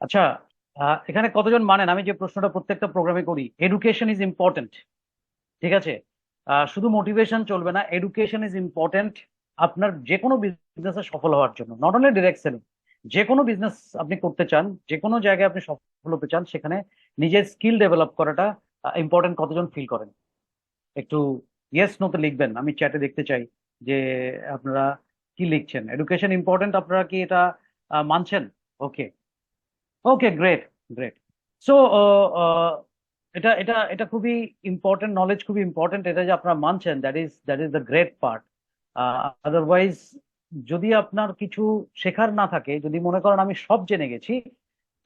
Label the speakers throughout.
Speaker 1: আচ্ছা, এখানে কতজন মানেন আমি যে প্রশ্নটা প্রত্যেকটা প্রোগ্রামে করি, এডুকেশন ইজ ইম্পর্টেন্ট? ঠিক আছে। শুধু মোটিভেশন চলবে না, এডুকেশন ইজ ইম্পর্টেন্ট আপনার যে কোনো বিজনেসে সফল হওয়ার জন্য, নট অনলি ডিরেক্ট সেলিং। যে কোনো বিজনেস আপনি করতে চান, যে কোনো জায়গায় আপনি সফল হতে চান, সেখানে নিজের স্কিল ডেভেলপ করাটা ইম্পর্টেন্ট। কতজন ফিল করেন? একটু ইয়েস নোতে লিখবেন, আমি চ্যাটে দেখতে চাই যে আপনারা কি লিখছেন। এডুকেশন ইম্পর্টেন্ট, আপনারা কি এটা মানছেন? ওকে, ওকে, গ্রেট, গ্রেট। সো এটা এটা এটা খুবই ইম্পর্টেন্ট, নলেজ খুবই ইম্পর্টেন্ট। এটা যে আপনারা মানছেন, that is the great part. Otherwise যদি আপনার কিছু শেখার না থাকে, যদি মনে করেন আমি সব জেনে গেছি,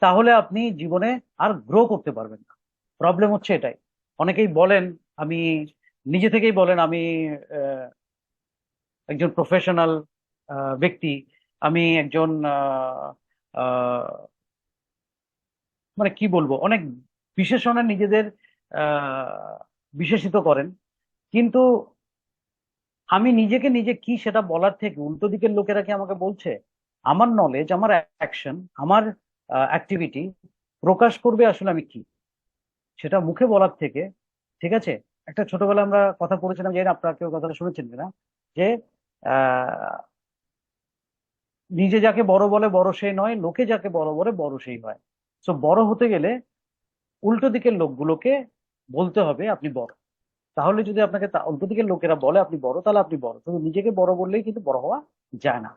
Speaker 1: তাহলে আপনি জীবনে আর গ্রো করতে পারবেন না। প্রবলেম হচ্ছে এটাই। অনেকেই বলেন, আমি নিজে থেকেই বলেন, আমি আহ, একজন প্রফেশনাল ব্যক্তি, আমি একজন মানে কি বলবো, অনেক বিশেষণে নিজেদের আহ বিশেষিত করেন। কিন্তু আমি নিজেকে নিজে কি সেটা বলার থেকে উল্টো দিকের লোকেরা কি আমাকে বলছে আমার নলেজ, আমার অ্যাকশন, আমার অ্যাক্টিভিটি প্রকাশ করবে আসলে আমি কি, সেটা মুখে বলার থেকে। ঠিক আছে। একটা ছোটবেলায় আমরা কথা পড়েছিলাম, যে আপনারা কেউ কথাটা শুনেছেন কিনা, যে আহ নিজে যাকে বড় বলে বড় সেই নয়, লোকে যাকে বড় বলে বড় সেই হয়। তো বড় হতে গেলে উল্টো দিকের লোকগুলোকে বলতে হবে আপনি বড়। তাহলে যদি আপনাকে উল্টো দিকের লোকেরা বলে আপনি বড়, তাহলে আপনি বড়। শুধু নিজেকে বড় বললেই কিন্তু বড় হওয়া যায় না।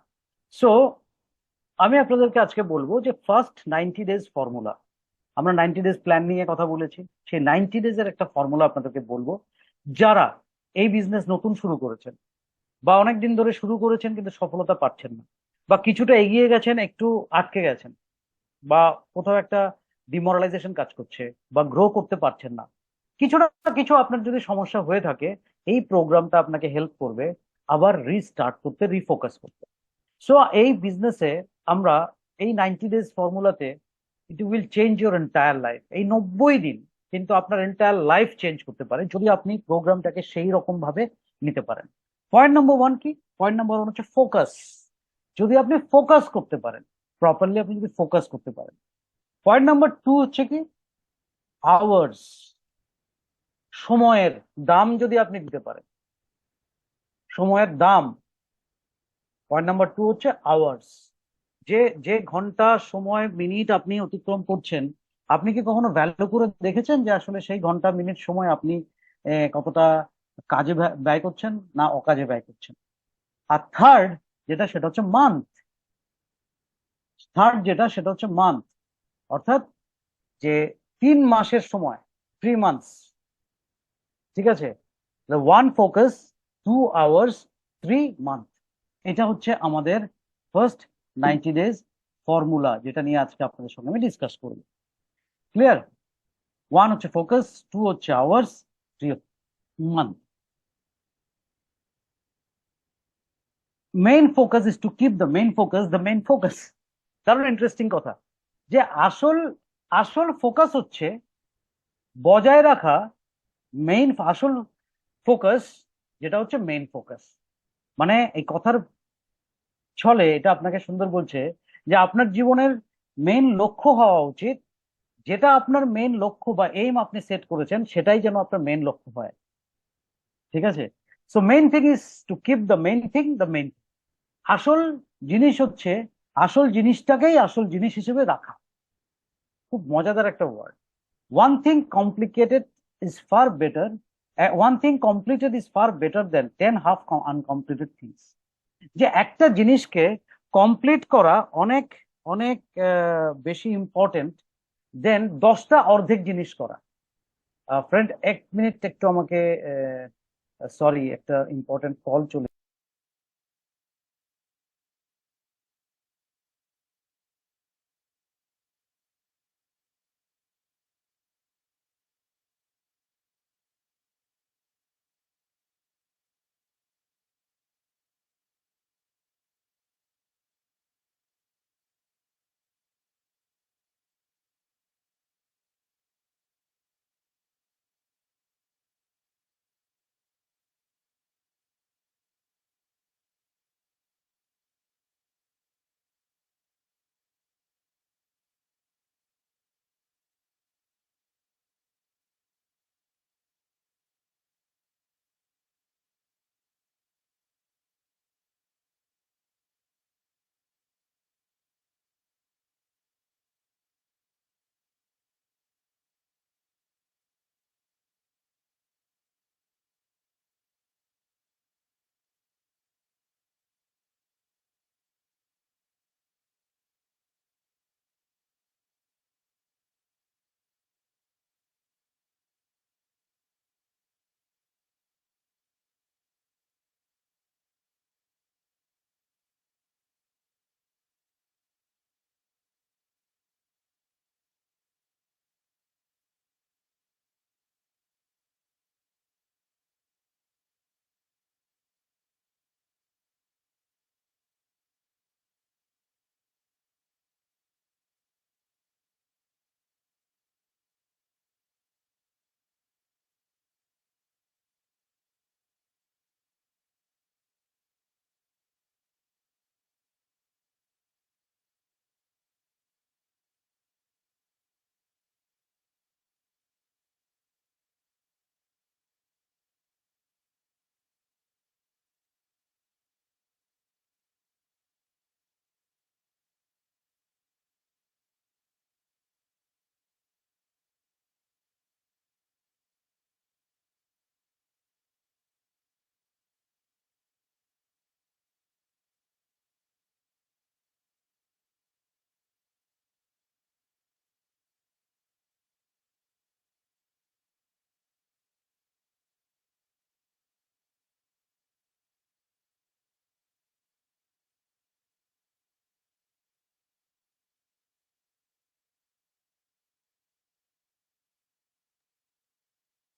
Speaker 1: সো আমি আপনাদেরকে আজকে বলবো যে ফার্স্ট 90 ডেজ ফর্মুলা। আমরা 90 ডেজ প্ল্যান নিয়ে কথা বলেছি, সেই 90 ডেজ এর একটা ফর্মুলা আপনাদেরকে বলবো। যারা এই বিজনেস নতুন শুরু করেছেন, বা অনেক দিন ধরে শুরু করেছেন কিন্তু সফলতা পাচ্ছেন না, বা কিছুটা এগিয়ে গেছেন একটু আটকে গেছেন, বা কোথাও একটা ডিমোরালাইজেশন কাজ করছে, বা গ্রো করতে পারছেন না, কিছু না কিছু আপনার যদি সমস্যা হয়ে থাকে, এই প্রোগ্রামটা আপনাকে হেল্প করবে আবার রিস্টার্ট করতে, রিফোকাস করতে। সো এই বিজনেসে আমরা এই 90 ডেজ ফর্মুলাতে, it will change your entire life. এই 90 দিন কিন্তু আপনার এন্টায়ার লাইফ চেঞ্জ করতে পারে, যদি আপনি প্রোগ্রামটাকে সেই রকম ভাবে নিতে পারেন। পয়েন্ট নাম্বার ওয়ান কি? পয়েন্ট নাম্বার ওয়ান হচ্ছে ফোকাস। যদি আপনি ফোকাস করতে পারেন, প্রপারলি আপনি যদি ফোকাস করতে পারেন। পয়েন্ট নাম্বার টু হচ্ছে কি? আওয়ার্স। সময়ের দাম যদি আপনি দিতে পারেন, সময়ের দাম। পয়েন্ট নাম্বার টু হচ্ছে আওয়ার্স। যে যে ঘন্টা, সময়, মিনিট আপনি অতিক্রম করছেন, আপনি কি কখনো ভ্যালু করে দেখেছেন যে আসলে সেই ঘন্টা, মিনিট, সময় আপনি কতটা কাজে ব্যয় করছেন না অকাজে ব্যয় করছেন? আর থার্ড যেটা, সেটা হচ্ছে মান্থ। থার্ড যেটা, সেটা হচ্ছে মান্থ। অর্থাৎ যে 3 মাসের সময়, 3 মান্থস। ঠিক আছে। One focus, 2 hours, 3 month. এটা হচ্ছে আমাদের ফার্স্ট 90 ডেজ ফর্মুলা, যেটা নিয়ে আজকে আপনাদের সঙ্গে আমি ডিসকাস করব। ক্লিয়ার? ওয়ান হচ্ছে ফোকাস, টু হচ্ছে hours, 3 month. Main focus is to keep the main focus the main focus. দারুণ ইন্টারেস্টিং কথা, যে আসল আসল ফোকাস হচ্ছে বজায় রাখা মেইন, আসল ফোকাস যেটা হচ্ছে মেইন ফোকাস। মানে এই কথার ছলে এটা আপনাকে সুন্দর বলছে যে আপনার জীবনের মেইন লক্ষ্য হওয়া উচিত, যেটা আপনার মেইন লক্ষ্য বা এইম আপনি সেট করেছেন, সেটাই যেন আপনার মেইন লক্ষ্য হয়। ঠিক আছে। So main thing is to keep the main thing the main. আসল জিনিস হচ্ছে আসল জিনিসটাকেই আসল জিনিস হিসেবে রাখা। খুব মজাদার একটা word. One thing complicated is far better, one thing completed is far better than 10 half uncompleted things. যে একটা জিনিসকে কমপ্লিট করা অনেক অনেক বেশি ইম্পর্টেন্ট দেন 10টা অর্ধেক জিনিস করা। ফ্রেন্ড, 1 মিনিট একটু আমাকে, সরি, একটা ইম্পর্টেন্ট কল চলে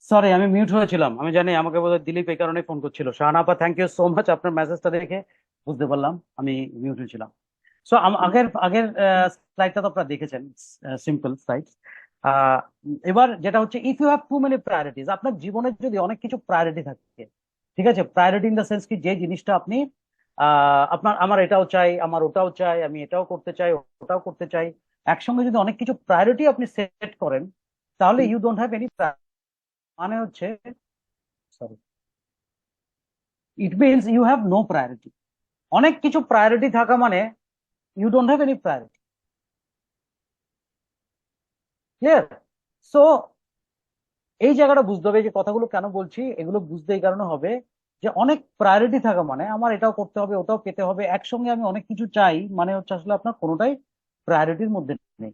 Speaker 1: সরি, আমি মিউট হয়েছিলাম। আমি জানি আমাকে বোধহয় দিলীপ এই কারণে ফোন করছিল। শাহানা আপা, থ্যাংক ইউ সো মাচ, আপনার মেসেজটা দেখে বুঝতে পারলাম আমি মিউট হয়েছিলাম। সো আগের আগের স্লাইডটা তো আপনারা দেখেছেন, সিম্পল স্লাইড। এবার যেটা হচ্ছে, if you have too many priorities, আপনার জীবনে যদি অনেক কিছু প্রায়োরিটি থাকে, ঠিক আছে, প্রায়োরিটি ইন দ্য সেন্স কি, যে জিনিসটা আপনি আপনার, আমার এটাও চাই, আমার ওটাও চাই, আমি এটাও করতে চাই, ওটাও করতে চাই, একসঙ্গে যদি অনেক কিছু প্রায়োরিটি আপনি সেট করেন, তাহলে ইউ ডোন্ট হ্যাভ এনি, মানে হচ্ছে, sorry, it means you have no priority. অনেক কিছু প্রায়োরিটি থাকা মানে you don't have any priority. Clear? So এই জায়গাটা বুঝতে হবে, যে কথাগুলো কেন বলছি, এগুলো বুঝতে এই কারণে হবে যে অনেক প্রায়োরিটি থাকা মানে আমার এটাও করতে হবে, ওটাও পেতে হবে, একসঙ্গে আমি অনেক কিছু চাই, মানে হচ্ছে আসলে আপনার কোনোটাই প্রায়োরিটির মধ্যে নেই।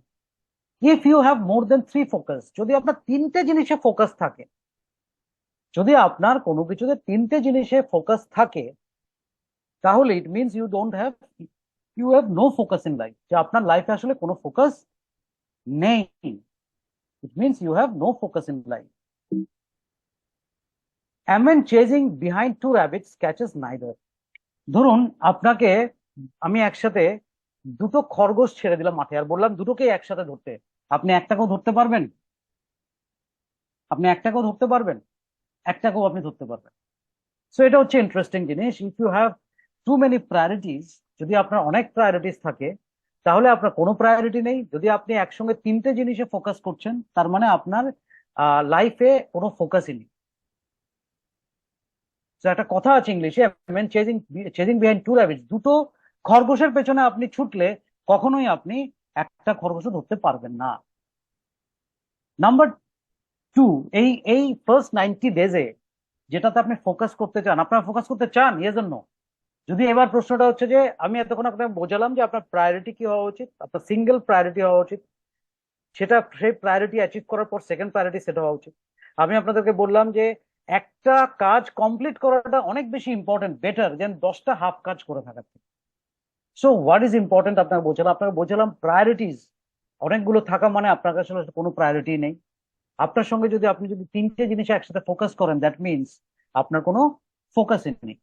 Speaker 1: If you have more than three focus, যদি আপনার তিনটে জিনিসে ফোকাস থাকে, যদি আপনার কোনো কিছুতে তিনটে জিনিসে ফোকাস থাকে, তাহলে it means you have no focus in life, যে আপনার লাইফে আসলে কোনো ফোকাস নেই। It means you have no focus in life. A man chasing behind two rabbits catches neither. ধরুন আপনাকে, আমি একসাথে দুটো খরগোশ ছেড়ে দিলাম মাঠে, আর বললাম দুটোকেই একসাথে ধরতে, আপনি একটাকেও ধরতে পারবেন? আপনি একটাকেও ধরতে পারবেন? একটাকেও আপনি ধরতে পারবেন? সো এটা হচ্ছে ইন্টারেস্টিং জিনিস। If you have too many priorities, যদি আপনার অনেক প্রায়োরিটিস থাকে, তাহলে আপনার কোনো প্রায়োরিটি নেই। যদি আপনি একসঙ্গে তিনটে জিনিসে ফোকাস করছেন, তার মানে আপনার লাইফে কোনো ফোকাসই নেই। তো একটা কথা আছে ইংলিশে, man chasing chasing behind two rabbits, দুটো খরগোশের পেছনে আপনি ছুটলে কখনোই আপনি একটা খরগোশও ধরতে পারবেন না। নাম্বার টু, এই এই ফার্স্ট 90 ডেজে যেটাতে আপনি ফোকাস করতে চান, আপনারা ফোকাস করতে চান, ইয়েস অর নো? যদি এবার প্রশ্নটা হচ্ছে যে, আমি এতক্ষণ আপনাকে বোঝালাম যে আপনার প্রায়োরিটি কি হওয়া উচিত, আপনার সিঙ্গেল প্রায়োরিটি হওয়া উচিত, সেটা সেই প্রায়োরিটি অ্যাচিভ করার পর সেকেন্ড প্রায়োরিটি সেট হওয়া উচিত। আমি আপনাদেরকে বললাম যে একটা কাজ কমপ্লিট করাটা অনেক বেশি ইম্পর্টেন্ট, বেটার দেন 10টা হাফ কাজ করে থাকার থেকে। সো হোয়াট ইজ ইম্পর্টেন্ট আপনাকে বোঝালাম প্রায়োরিটিজ অনেকগুলো থাকা মানে আপনার কাছে আসলে কোনো প্রায়োরিটি নেই। আপনার সঙ্গে যদি আপনি যদি তিনটে জিনিসে একসাথে ফোকাস করেন, দ্যাট মিনস আপনার কোনো ফোকাসই নেই।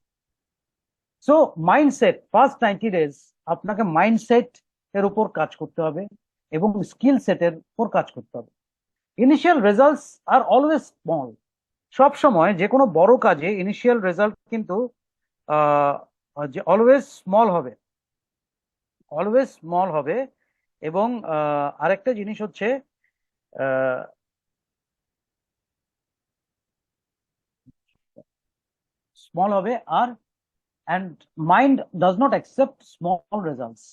Speaker 1: সো মাইন্ডসেট, ফার্স্ট 90 ডেজ আপনাকে মাইন্ডসেট এর উপর কাজ করতে হবে এবং স্কিল সেটের উপর কাজ করতে হবে। Initial results are always small. সব সময় যে কোনো বড় কাজে ইনিশিয়াল রেজাল্ট কিন্তু আহ যে অলওয়েজ স্মল হবে, অলওয়েজ স্মল হবে। এবং আরেকটা জিনিস হচ্ছে, স্মল হবে, আর and mind does not accept small results.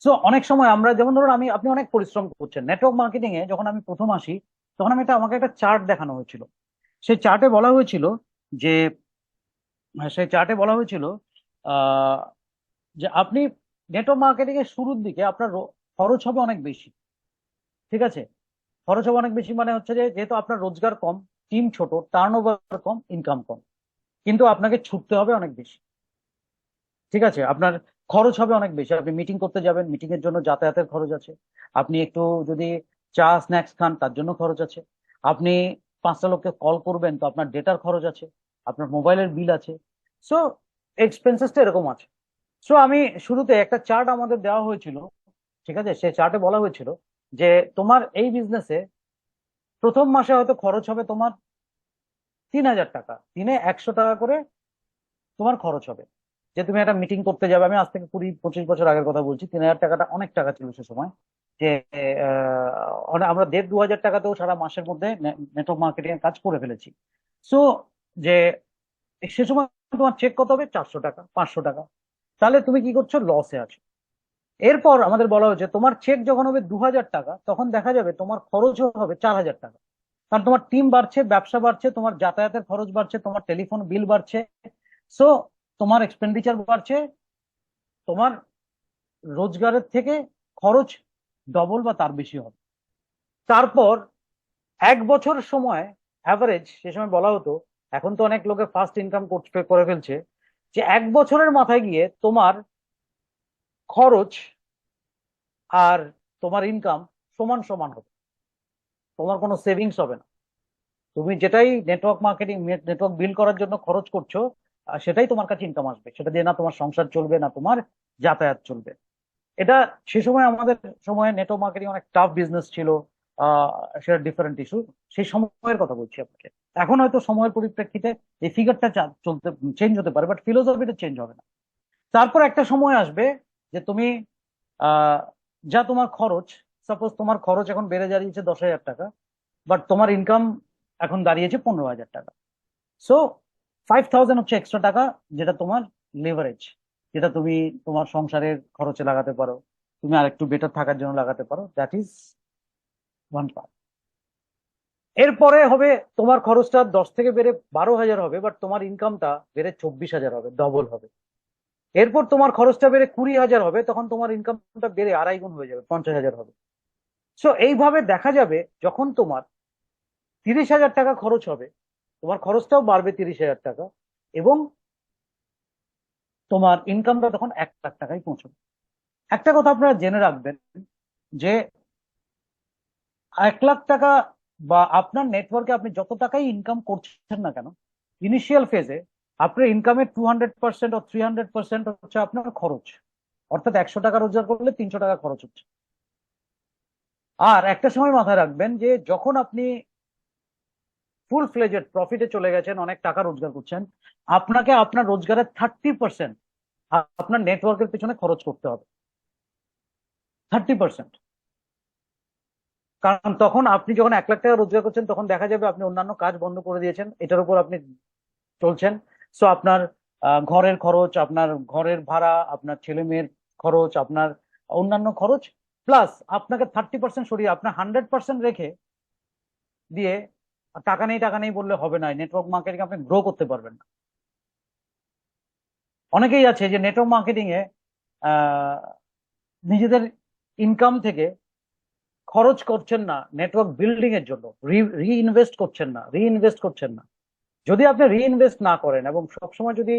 Speaker 1: So অনেক সময় আমরা, যেমন ধরুন আমি, আপনি অনেক পরিশ্রম করছেন নেটওয়ার্ক মার্কেটিং এ, যখন আমি প্রথম আসি তখন আমাকে একটা চার্ট দেখানো হয়েছিল। সেই চার্টে বলা হয়েছিল যে সেই চার্টে বলা হয়েছিল আহ, যে আপনি নেটওয়ার্ক মার্কেটিং এর শুরুর দিকে আপনার খরচ হবে অনেক বেশি, ঠিক আছে? খরচ হবে অনেক বেশি মানে হচ্ছে যে, যেহেতু আপনার রোজগার কম, টিম ছোট, টার্নওভার কম, ইনকাম কম, কিন্তু আপনাকে ছুটতে হবে অনেক বেশি, ঠিক আছে? আপনার খরচ হবে অনেক বেশি। আপনি মিটিং করতে যাবেন, মিটিং এর জন্য যাতায়াতের খরচ আছে। আপনি একটু যদি চা স্ন্যাক্স খান, তার জন্য খরচ আছে। আপনি 5টা লোককে কল করবেন, তো আপনার ডেটার খরচ আছে, আপনার মোবাইলের বিল আছে। সো এক্সপেন্সেসটা এরকম আছে। সো আমি শুরুতে একটা চার্ট আমাদের দেওয়া হয়েছিল, ঠিক আছে? সে চার্টে বলা হয়েছিল যে তোমার এই বিজনেসে প্রথম মাসে হয়তো খরচ হবে তোমার 3,000 টাকা, দিনে 100 টাকা করে তোমার খরচ হবে। যে তুমি একটা মিটিং করতে যাবে, আমি আজ থেকে 20-25 বছর আগের কথা বলছি, 3,000 টাকাটা অনেক টাকা ছিল সে সময়। যে আমরা 1,500-2,000 টাকাতেও সারা মাসের মধ্যে নেটওয়ার্ক মার্কেটিং এর কাজ করে ফেলেছি। সো যে সে সময় তোমার চেক কত হবে? 400 টাকা, 500 টাকা। তাহলে তুমি কি করছো? লসে আছো। এরপর আমাদের বলা হয়েছে তোমার চেক যখন হবে 2,000 টাকা, তখন দেখা যাবে তোমার খরচও হবে 4,000 টাকা। কারণ তোমার টিম বাড়ছে, ব্যবসা বাড়ছে, তোমার যাতায়াতের খরচ বাড়ছে, তোমার টেলিফোন বিল বাড়ছে। সো তোমার এক্সপেন্ডিচার বাড়ছে, তোমার রোজগারের থেকে খরচ ডবল বা তার বেশি হবে। তারপর 1 বছর সময় অ্যাভারেজ, সে সময় বলা হতো, এখন তো অনেক লোকে ফার্স্ট ইনকাম করে ফেলছে, যে 1 বছরের মাথায় গিয়ে তোমার খরচ আর তোমার ইনকাম সমান সমান হবে। তোমার কোনো সেভিংস হবে না। তুমি যেটাই নেটওয়ার্ক মার্কেটিং, নেটওয়ার্ক বিল্ড করার জন্য খরচ করছো, সেটাই তোমার কাছে ইনকাম আসবে। সেটা দিয়ে না তোমার সংসার চলবে, না তোমার যাতায়াত চলবে। এটা সে সময়, আমাদের সময়ে নেটওয়ার্ক মার্কেটিং অনেক টাফ বিজনেস ছিল। আহ সেটা ডিফারেন্ট ইস্যু, সেই সময়ের কথা বলছি আপনাকে। এখন হয়তো সময়ের পরিপ্রেক্ষিতে এই ফিগারটা চলতে চেঞ্জ হতে পারে, বাট ফিলোসফিটা চেঞ্জ হবে না। তারপর একটা সময় আসবে যে তুমি আহ যা তোমার খরচ, সাপোজ তোমার খরচ এখন বেড়ে দাঁড়িয়েছে 10,000 টাকা, বাট তোমার ইনকাম এখন দাঁড়িয়েছে 15,000 টাকা। সো 5,000 হচ্ছে এক্সট্রা টাকা, যেটা তোমার লিভারেজ, যেটা তুমি তোমার সংসারের খরচে লাগাতে পারো, তুমি আর একটু বেটার থাকার জন্য লাগাতে পারো। That is one part. এরপরে হবে তোমার খরচটা 10 থেকে বেড়ে 12,000 হবে, বাট তোমার ইনকামটা বেড়ে 24,000 হবে, ডবল হবে। এরপর তোমার খরচটা বেড়ে 20,000 হবে, তখন তোমার ইনকামটা বেড়ে আড়াই গুণ হয়ে যাবে, 50,000 হবে। সো এইভাবে দেখা যাবে যখন তোমার 30,000 টাকা খরচ হবে, তোমার খরচটাও বাড়বে 30,000 টাকা, এবং তোমার ইনকামটা তখন 1,00,000 টাকায় পৌঁছবে। একটা কথা আপনারা জেনে রাখবেন যে 1,00,000 টাকা বা আপনার নেটওয়ার্কে আপনি যত টাকাই ইনকাম করছেন না কেন, ইনিশিয়াল ফেজে আপনার ইনকামের 200% ও 300% হচ্ছে আপনার খরচ। অর্থাৎ 100 টাকা রোজগার করলে 300 টাকা খরচ হচ্ছে। আর একটা সময় মাথায় রাখবেন যে যখন আপনি ফুল ফ্লেজেড প্রফিটে চলে গেছেন, অনেক টাকা রোজগার করছেন, আপনাকে আপনার রোজগারের 30% আপনার নেটওয়ার্কের পিছনে খরচ করতে হবে। 30%। কারণ তখন আপনি যখন 1,00,000 টাকা রোজগার করছেন, তখন দেখা যাবে আপনি অন্যান্য কাজ বন্ধ করে দিয়েছেন, এটার উপর আপনি চলছেন। সো আপনার ঘরের খরচ, আপনার ঘরের ভাড়া, আপনার ছেলে মেয়ের খরচ, আপনার অন্যান্য খরচ, প্লাস আপনাকে 30% সরিয়ে আপনার 100% রেখে দিয়ে টাকা নেই টাকা নেই বললে হবে না। নেটওয়ার্ক মার্কেটিং আপনি গ্রো করতে পারবেন না। অনেকেই আছে যে নেটওয়ার্ক মার্কেটিং এ আহ, নিজেদের ইনকাম থেকে খরচ করছেন না নেটওয়ার্ক বিল্ডিং এর জন্য, রিইনভেস্ট করছেন না। যদি আপনি রিইনভেস্ট না করেন এবং সবসময় যদি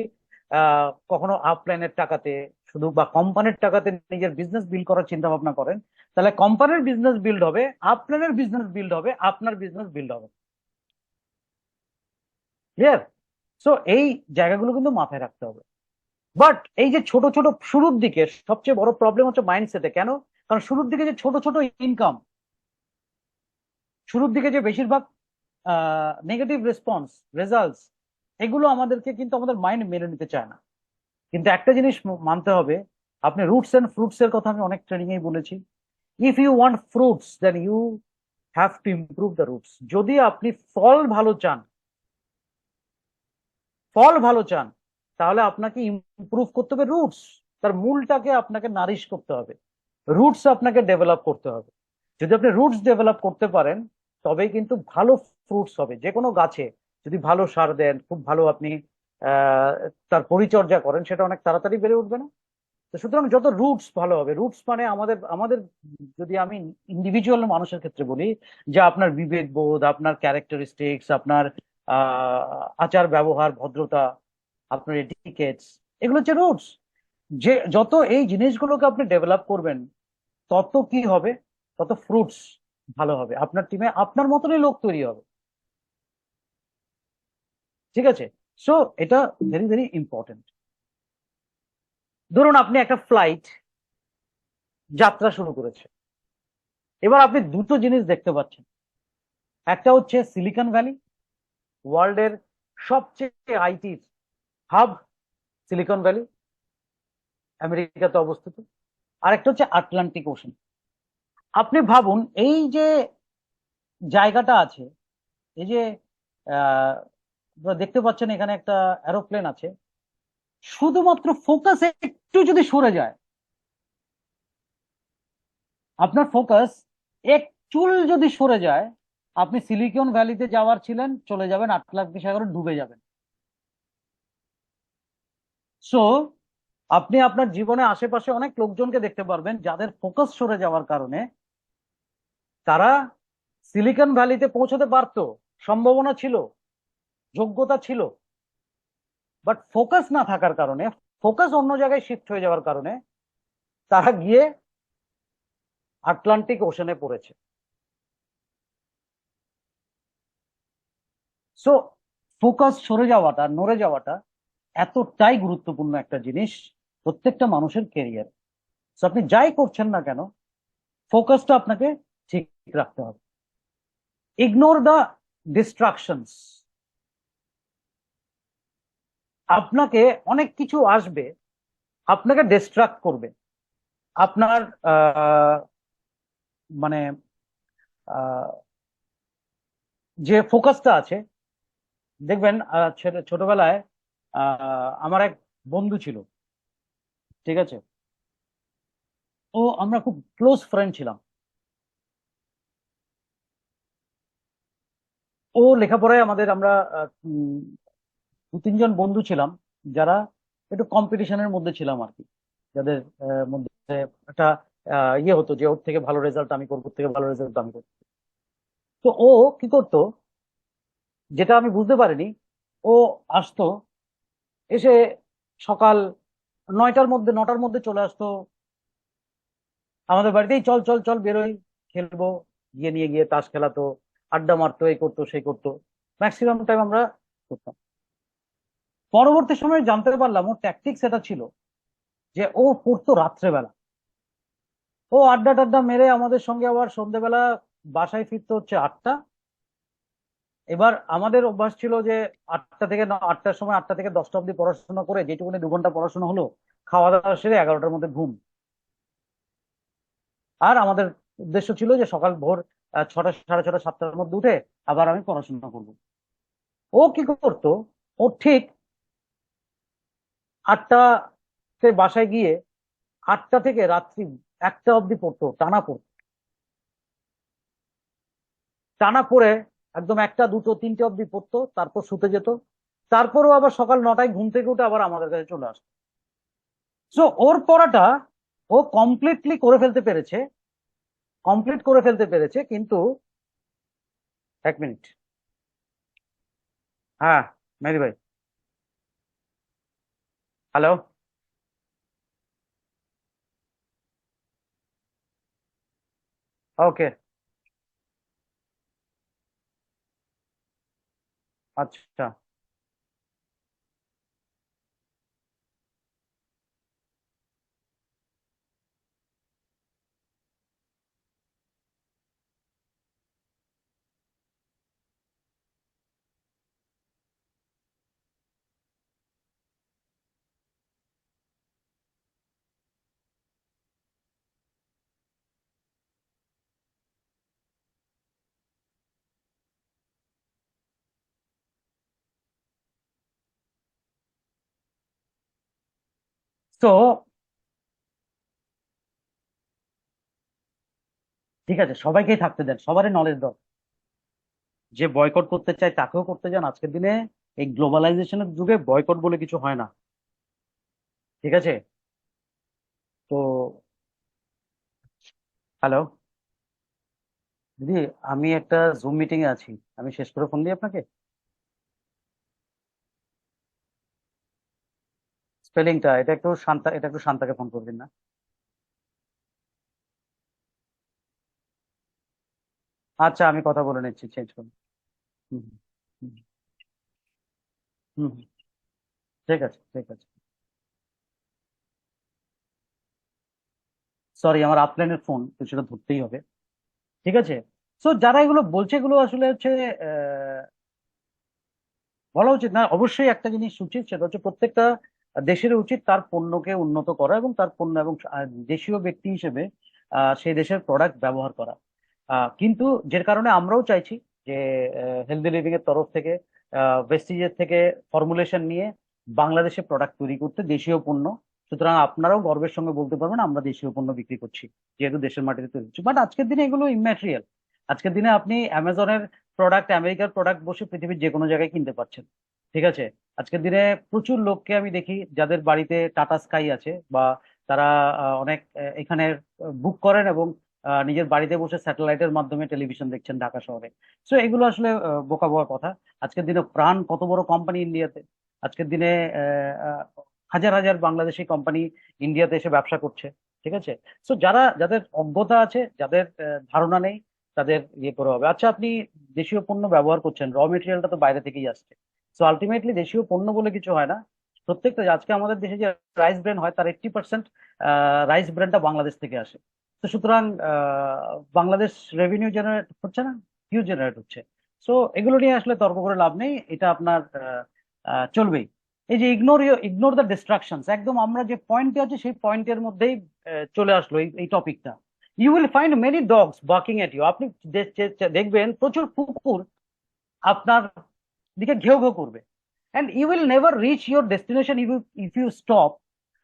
Speaker 1: কখনো আপলাইনের টাকাতে শুধু বা কোম্পানির টাকাতে নিজের বিজনেস বিল্ড করার চিন্তা ভাবনা করেন, তাহলে কোম্পানির বিজনেস বিল্ড হবে, আপলাইনের বিজনেস বিল্ড হবে, আপনার বিজনেস বিল্ড হবে। ক্লিয়ার? সো এই জায়গাগুলো কিন্তু মাথায় রাখতে হবে। বাট এই যে ছোট ছোট শুরুর দিকে সবচেয়ে বড় প্রবলেম হচ্ছে মাইন্ডসেটে। কেন? কারণ শুরুর দিকে যে ছোট ছোট ইনকাম, শুরুর দিকে যে বেশিরভাগ নেগেটিভ রেসপন্স, রেজাল্টস, এগুলো আমাদেরকে কিন্তু আমাদের মাইন্ড মেনে নিতে চায় না। কিন্তু একটা জিনিস মানতে হবে, আপনি রুটস এন্ড ফ্রুটস এর কথা আমি অনেক ট্রেনিং এই বলেছি। If you want fruits then you have to improve the roots. যদি আপনি ফল ভালো চান, ফল ভালো চান, তাহলে আপনাকে ইমপ্রুভ করতে হবে রুটস। তার মূলটাকে আপনাকে নারিশ করতে হবে, রুটস আপনাকে ডেভেলপ করতে হবে। যদি আপনি রুটস ডেভেলপ করতে পারেন, তবেই কিন্তু ভালো ফ্রুটস হবে। যে কোনো গাছে যদি ভালো সার দেন, খুব ভালো আপনি আহ তার পরিচর্যা করেন, সেটা অনেক তাড়াতাড়ি বেড়ে উঠবে না? তো সুতরাং যত রুটস ভালো হবে, রুটস মানে আমাদের আমাদের যদি আমি ইন্ডিভিজুয়াল মানুষের ক্ষেত্রে বলি, যে আপনার বিবেক বোধ, আপনার ক্যারেক্টারিস্টিক্স, আপনার আচার ব্যবহার, ভদ্রতা, আপনার এটিকেটস, এগুলো হচ্ছে রুটস। যে যত এই জিনিসগুলোকে আপনি ডেভেলপ করবেন, তত কি হবে, তত ফ্রুটস ভালো হবে, আপনার টিমে আপনার মতনই লোক তৈরি হবে। ঠিক আছে? সো এটা ভেরি ভেরি ইম্পর্টেন্ট। ধরুন আপনি একটা ফ্লাইট যাত্রা শুরু করেছে। এবার আপনি দুটো জিনিস দেখতে পাচ্ছেন। একটা হচ্ছে সিলিকন ভ্যালি, ওয়ার্ল্ডের সবচেয়ে আইটির হাব, সিলিকন ভ্যালি আমেরিকাতে অবস্থিত। আরেকটা হচ্ছে আটলান্টিক ওশান। আপনি ভাবুন, এই যে জায়গাটা আছে, এই যে আহ আপনারা দেখতে পাচ্ছেন এখানে একটা এরোপ্লেন আছে, শুধুমাত্র ফোকাস একটু যদি সরে যায়, আপনার ফোকাস এক চুল যদি সরে যায়, আপনি সিলিকন ভ্যালিতে যাওয়ার ছিলেন, চলে যাবেন আটলান্টিক সাগরে, ডুবে যাবেন। সো আপনি আপনার জীবনে আশেপাশে অনেক লোকজনকে দেখতে পারবেন যাদের ফোকাস সরে যাওয়ার কারণে তারা সিলিকন ভ্যালিতে পৌঁছতে পারতো, সম্ভাবনা ছিল, যোগ্যতা ছিল, বাট ফোকাস না থাকার কারণে, ফোকাস অন্য জায়গায় শিফট হয়ে যাওয়ার কারণে তারা গিয়ে আটলান্টিক ওশানে পড়েছে। সো ফোকাস সরে যাওয়াটা, নড়ে যাওয়াটা এতটাই গুরুত্বপূর্ণ একটা জিনিস প্রত্যেকটা মানুষের ক্যারিয়ার। সো আপনি যাই করছেন না কেন, ফোকাসটা আপনাকে ঠিক রাখতে হবে। Ignore the distractions. আপনাকে অনেক কিছু আসবে, আপনাকে ডিস্ট্রাক্ট করবে। আপনার মানে আহ, যে ফোকাসটা আছে, দেখবেন ছোটবেলায় আমার এক বন্ধু ছিল, ঠিক আছে? ও আমরা খুব ক্লোজ ফ্রেন্ড ছিলাম। ও লেখাপড়ায় আমাদের আমরা দু তিনজন বন্ধু ছিলাম যারা একটু কম্পিটিশনের মধ্যে ছিলাম আর কি, যাদের মধ্যে একটা ইয়ে হতো যে ওর থেকে ভালো রেজাল্ট আমি করবো, ওর থেকে ভালো রেজাল্ট আমি করবো। তো ও কি করতো, যেটা আমি বুঝতে পারিনি, ও আসতো, এসে সকাল 9টার মধ্যে চলে আসতো আমাদের বাড়িতেই, চল চল চল বেরোই, খেলবো। গিয়ে নিয়ে গিয়ে তাস খেলাতো, আড্ডা মারতো, এই করতো সেই করতো। ম্যাক্সিমাম টাইম আমরা করতাম। পরবর্তী সময়ে জানতে পারলাম ওর ট্যাকটিক্স এটা ছিল যে ও পড়তো রাত্রেবেলা। ও আড্ডা টাড্ডা মেরে আমাদের সঙ্গে আবার সন্ধ্যেবেলা বাসায় ফিরতে হচ্ছে 8টা। এবার আমাদের অভ্যাস ছিল যে 8টার সময় 8টা থেকে 10টা অব্দি পড়াশোনা করে, যেটুকুনি 2 ঘন্টা পড়াশোনা হলো, খাওয়া দাওয়া সেরে 11টার মধ্যে ঘুম। আর আমাদের উদ্দেশ্য ছিল যে সকাল ভোর 6টা, সাড়ে 6টা, 7টার মধ্যে উঠে আবার আমি পড়াশোনা করব। ও কি করতো, ও ঠিক 8টাতে বাসায় গিয়ে 8টা থেকে রাত্রি 1টা অব্দি পড়তো, টানা পড়তো। টানা পড়ে একদম 1টা, 2টো, 3টে অব্দি পড়তো, তারপর শুতে যেত। তারপরও আবার সকাল 9টায় ঘুম থেকে উঠে আবার আমাদের কাছে চলে আসতো। সো ওর পড়াটা ও কমপ্লিট করে ফেলতে পেরেছে, কিন্তু 1 মিনিট। হ্যাঁ, মেহেদি ভাই। হ্যালো। ওকে। আচ্ছা। তো ঠিক আছে, সবাইকেই থাকতে দেন, সবারই নলেজ দরকার। যে বয়কট করতে চায় তাকেও করতে যান। আজকের দিনে এই গ্লোবালাইজেশনের যুগে বয়কট বলে কিছু হয় না, ঠিক আছে? তো হ্যালো দিদি, আমি একটা জুম মিটিং এ আছি, আমি শেষ করে ফোন দিই আপনাকে। স্পেলিংটা এটা একটু শান্তাকে ফোন করবেন না? আচ্ছা, আমি কথা বলে নিচ্ছি, চেঞ্জ করুন। হুম, হুম, হুম, হুম, ঠিক আছে, ঠিক আছে। সরি, আমার আপলাইনের ফোন তো, সেটা ধরতেই হবে। ঠিক আছে। তো যারা এগুলো বলছে, এগুলো আসলে হচ্ছে বলা উচিত না। অবশ্যই একটা জিনিস উচিত, সেটা হচ্ছে প্রত্যেকটা দেশের উচিত তার পণ্যকে উন্নত করা এবং তার পণ্য এবং দেশীয় ব্যক্তি হিসেবে সেই দেশের প্রোডাক্ট ব্যবহার করা। কিন্তু যে কারণে আমরাও চাইছি যে হেলদি লিভিং এর তরফ থেকে, ভেস্টিজের থেকে ফর্মুলেশন নিয়ে বাংলাদেশে প্রোডাক্ট তৈরি করতে, দেশীয় পণ্য। সুতরাং আপনারাও গর্বের সঙ্গে বলতে পারবেন আমরা দেশীয় পণ্য বিক্রি করছি, যেহেতু দেশের মাটিতে তৈরি করছি। বাট আজকের দিনে এগুলো ইম্যাটেরিয়াল। আজকের দিনে আপনি অ্যামাজনের প্রোডাক্ট, আমেরিকার প্রোডাক্ট বসে পৃথিবীর যে কোনো জায়গায় কিনতে পারছেন, ঠিক আছে? আজকের দিনে প্রচুর লোককে আমি দেখি যাদের বাড়িতে টাটা স্কাই আছে, বা তারা অনেক এখানে বুক করেন এবং নিজের বাড়িতে বসে স্যাটেলাইটের মাধ্যমে টেলিভিশন দেখছেন ঢাকা শহরে। সো এগুলো আসলে বোকা বোকা কথা। আজকের দিনে প্রাণ কত বড় কোম্পানি ইন্ডিয়াতে। আজকের দিনে আহ, আহ, হাজার হাজার বাংলাদেশি কোম্পানি ইন্ডিয়াতে এসে ব্যবসা করছে, ঠিক আছে? সো যাদের অজ্ঞতা আছে, যাদের ধারণা নেই, তাদের ইয়ে করে হবে। আচ্ছা, আপনি দেশীয় পণ্য ব্যবহার করছেন, র মেটেরিয়ালটা তো বাইরে থেকেই আসছে। সো আলটিমেটলি দেশীয় পণ্য বলে কিছু হয় না। প্রত্যেকটা আজকে আমাদের দেশে যে রাইস ব্র্যান্ড হয় তার 80% রাইস ব্র্যান্ডটা বাংলাদেশ থেকে আসে। তো সুতরাং বাংলাদেশ রেভিনিউ জেনারেট হচ্ছে না, হিউজ জেনারেট হচ্ছে। সো এগুলো নিয়ে আসলে তর্ক করে লাভ নেই, এটা আপনার চলবেই। এই যে ইগনোর দ্য ডিস্ট্রাকশনস, একদম আমরা যে পয়েন্টে আছে সেই পয়েন্টের মধ্যেই চলে আসলো এই টপিকটা। You will find many dogs barking at you. আপনি দেখবেন প্রচুর কুকুর আপনার দিকে ঘেউ ঘেউ করবে। And you will never reach your destination if you stop.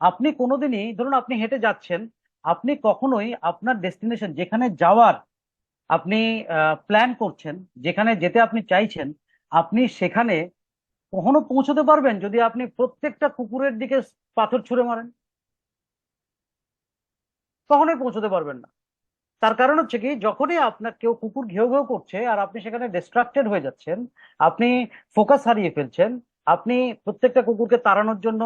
Speaker 1: আপনি কোনোদিনই, ধরুন আপনি হেঁটে যাচ্ছেন, আপনি কখনোই আপনার ডেস্টিনেশন, যেখানে যাওয়ার আপনি প্ল্যান করছেন, যেখানে যেতে আপনি চাইছেন, আপনি সেখানে কখনো পৌঁছতে পারবেন যদি আপনি প্রত্যেকটা কুকুরের দিকে পাথর ছুঁড়ে মারেন? কখনোই পৌঁছতে পারবেন না। তার কারণ হচ্ছে কি, যখনই আপনার কেউ কুকুর ঘেউ ঘেউ করছে আর আপনি সেখানে ডিস্ট্রাক্টেড হয়ে যাচ্ছেন, আপনি ফোকাস হারিয়ে ফেলছেন, আপনি প্রত্যেকটা কুকুরকে তাড়ানোর জন্য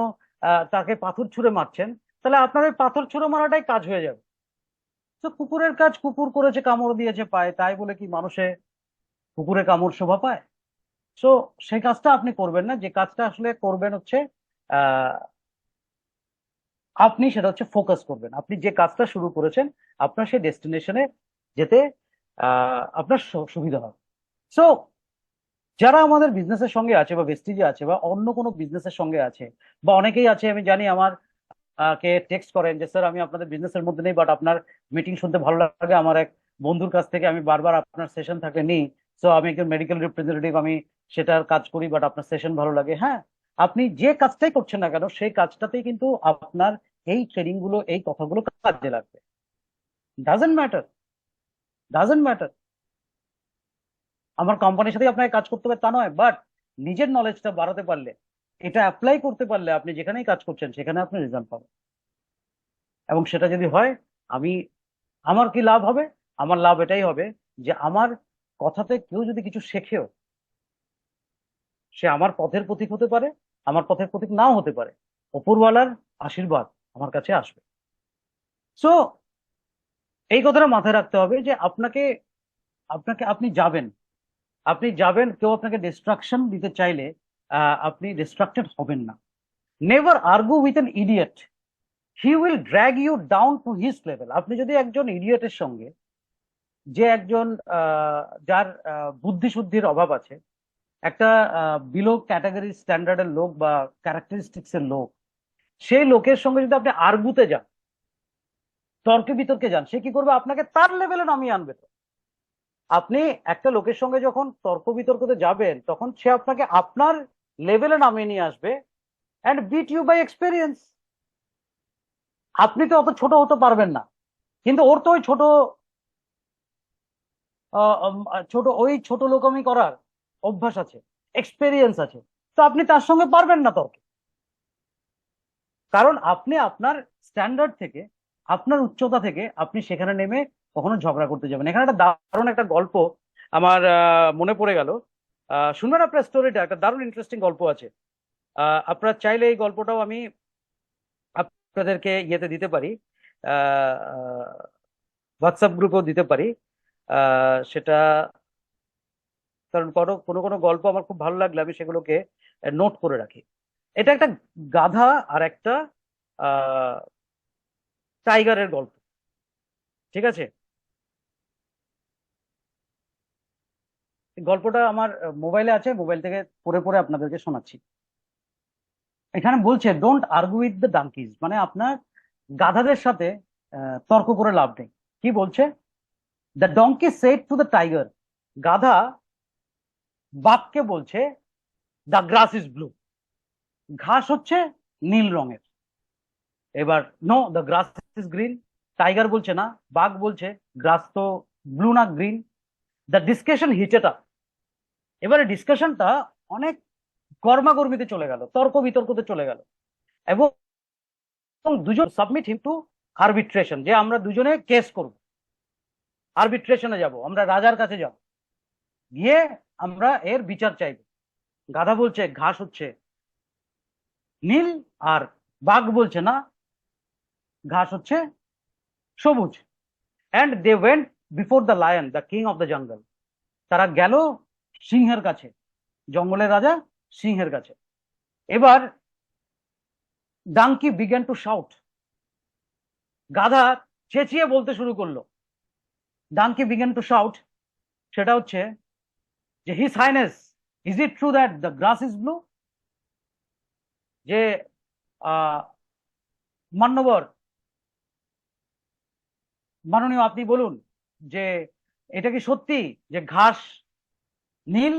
Speaker 1: তাকে পাথর ছুঁড়ে মারছেন, তাহলে আপনার ওই পাথর ছুঁড়ে মারাটাই কাজ হয়ে যাবে। তো কুকুরের কাজ, কুকুর করেছে, কামড় দিয়েছে পায়, তাই বলে কি মানুষে কুকুরের কামড় শোভা পায়? সো সেই কাজটা আপনি করবেন না। যে কাজটা আসলে করবেন হচ্ছে আহ আপনি সেটা হচ্ছে ফোকাস করবেন। আপনি যে কাজটা শুরু করেছেন, আপনার সেই ডেস্টিনেশনে যেতে আপনার সুবিধা হবে। সো যারা আমাদের বিজনেসের সঙ্গে আছে বা ভেস্টিজে আছে বা অন্য কোনো বিজনেসের সঙ্গে আছে, বা অনেকেই আছে আমি জানি আমার কে টেক্সট করেন যে স্যার আমি আপনাদের বিজনেসের মধ্যে নেই, বাট আপনার মিটিং শুনতে ভালো লাগে। আমার এক বন্ধুর কাছ থেকে আমি বারবার আপনার সেশন থাকে নিই। সো আমি একজন মেডিকেল রিপ্রেজেন্টেটিভ, আমি সেটার কাজ করি, বাট আপনার সেশন ভালো লাগে। হ্যাঁ, আপনি যে কাজটাই করছেন না কেন সেই কাজটাতেই কিন্তু আপনার এই ট্রেনিং গুলো, এই কথাগুলো কাজে লাগবে। ডাজেন্ট ম্যাটার, ডাজেন্ট ম্যাটার আমার কোম্পানির সাথে আপনাকে কাজ করতে হবে তা নয়, বাট নিজের নলেজটা বাড়াতে পারলে, এটা অ্যাপ্লাই করতে পারলে আপনি যেখানেই কাজ করছেন সেখানে আপনি রেজাল্ট পাবেন। এবং সেটা যদি হয়, আমি, আমার কি লাভ হবে? আমার লাভ এটাই হবে যে আমার কথাতে কেউ যদি কিছু শেখেও, সে আমার পথের পথিক হতে পারে, আমার পথের পথিক নাও হতে পারে, ওপরওয়ালার আশীর্বাদ আমার কাছে আসবে। সো এই কথাটা মাথায় রাখতে হবে যে আপনাকে আপনাকে আপনি যাবেন, আপনি যাবেন, কেউ আপনাকে ডিস্ট্রাকশন দিতে চাইলে আপনি ডিস্ট্রাক্টেড হবেন না। Never argue with an idiot, he will drag you down to his level. আপনি যদি একজন ইডিয়েটের সঙ্গে, যে একজন যার বুদ্ধি শুদ্ধির অভাব আছে, একটা বিলো ক্যাটাগরি স্ট্যান্ডার্ডের লোক বা ক্যারেক্টারিস্টিক্স এর লোক, সেই লোকের সঙ্গে যদি আপনি আর্গুতে যান, তর্কে বিতর্কে যান, সে কি করবে? আপনাকে তার লেভেলে নামিয়ে আনবে। তো আপনি একটা লোকের সঙ্গে যখন তর্ক বিতর্কতে যাবেন, তখন সে আপনাকে আপনার লেভেলে নামিয়ে নিয়ে আসবে, and beat you by experience. আপনি তো অত ছোট হতে পারবেন না, কিন্তু ওর তো ওই ছোট ছোট ওই ছোট লোকামি করার অভ্যাস আছে, এক্সপেরিয়েন্স আছে। তো আপনি তার সঙ্গে পারবেন না তর্কে, কারণ আপনি আপনার স্ট্যান্ডার্ড থেকে, আপনার উচ্চতা থেকে আপনি সেখানে নেমে কখনো ঝগড়া করতে যাবেন। এখানে একটা দারুণ একটা গল্প আমার মনে পড়ে গেল। শুনবেন আপনার স্টোরিটা? একটা দারুণ ইন্টারেস্টিং গল্প আছে। আপনারা চাইলে এই গল্পটাও আমি আপনাদেরকে ইয়েতে দিতে পারি, হোয়াটসঅ্যাপ গ্রুপেও দিতে পারি। সেটা, কারণ কোনো কোনো কোনো গল্প আমার খুব ভালো লাগলে আমি সেগুলোকে নোট করে রাখি। এটা একটা গাধা আর একটা আহ টাইগারের গল্প। ঠিক আছে? এই গল্পটা আমার মোবাইলে আছে, মোবাইল থেকে পড়ে পড়ে আপনাদেরকে শোনাচ্ছি। এখানে বলছে ডোন্ট আর্গু উইথ দ্য ডাঙ্কিজ, মানে আপনার গাধাদের সাথে তর্ক করে লাভ নেই। কি বলছে? The donkey said to the tiger, গাধা বাঘকে বলছে দ্য গ্রাস ইজ ব্লু, ঘাস হচ্ছে নীল রঙের। এবার no, the grass is green, tiger বলছে না, বাঘ বলছে গ্রাস তো ব্লু না green. The discussion heated up, এবারে ডিসকাশনটা অনেক গরমাগর্মিতে চলে গেল, তর্ক বিতর্কতে চলে গেল, এবং দুজন সাবমিট হিম টু আরবিট্রেশন, যে আমরা দুজনে কেস করব, আরবিট্রেশনে যাব, আমরা রাজার কাছে যাব, গিয়ে আমরা এর বিচার চাইব। গাধা বলছে ঘাস হচ্ছে নীল, আর বাঘ বলছে না, ঘাস হচ্ছে সবুজ। And they went before the lion, the king of the jungle. তারা গেল সিংহের কাছে, জঙ্গলের রাজা সিংহের কাছে। এবার ডাঙ্কি বিগ্যান টু শাউট, গাধা চেঁচিয়ে বলতে শুরু করলো। ডাঙ্কি বিগ্যান টু শাউট, সেটা হচ্ছে যে his highness, is it true that the grass is blue? যে মান্যবর, মাননীয়, আপনি বলুন যে এটা কি সত্যি যে ঘাস নীল?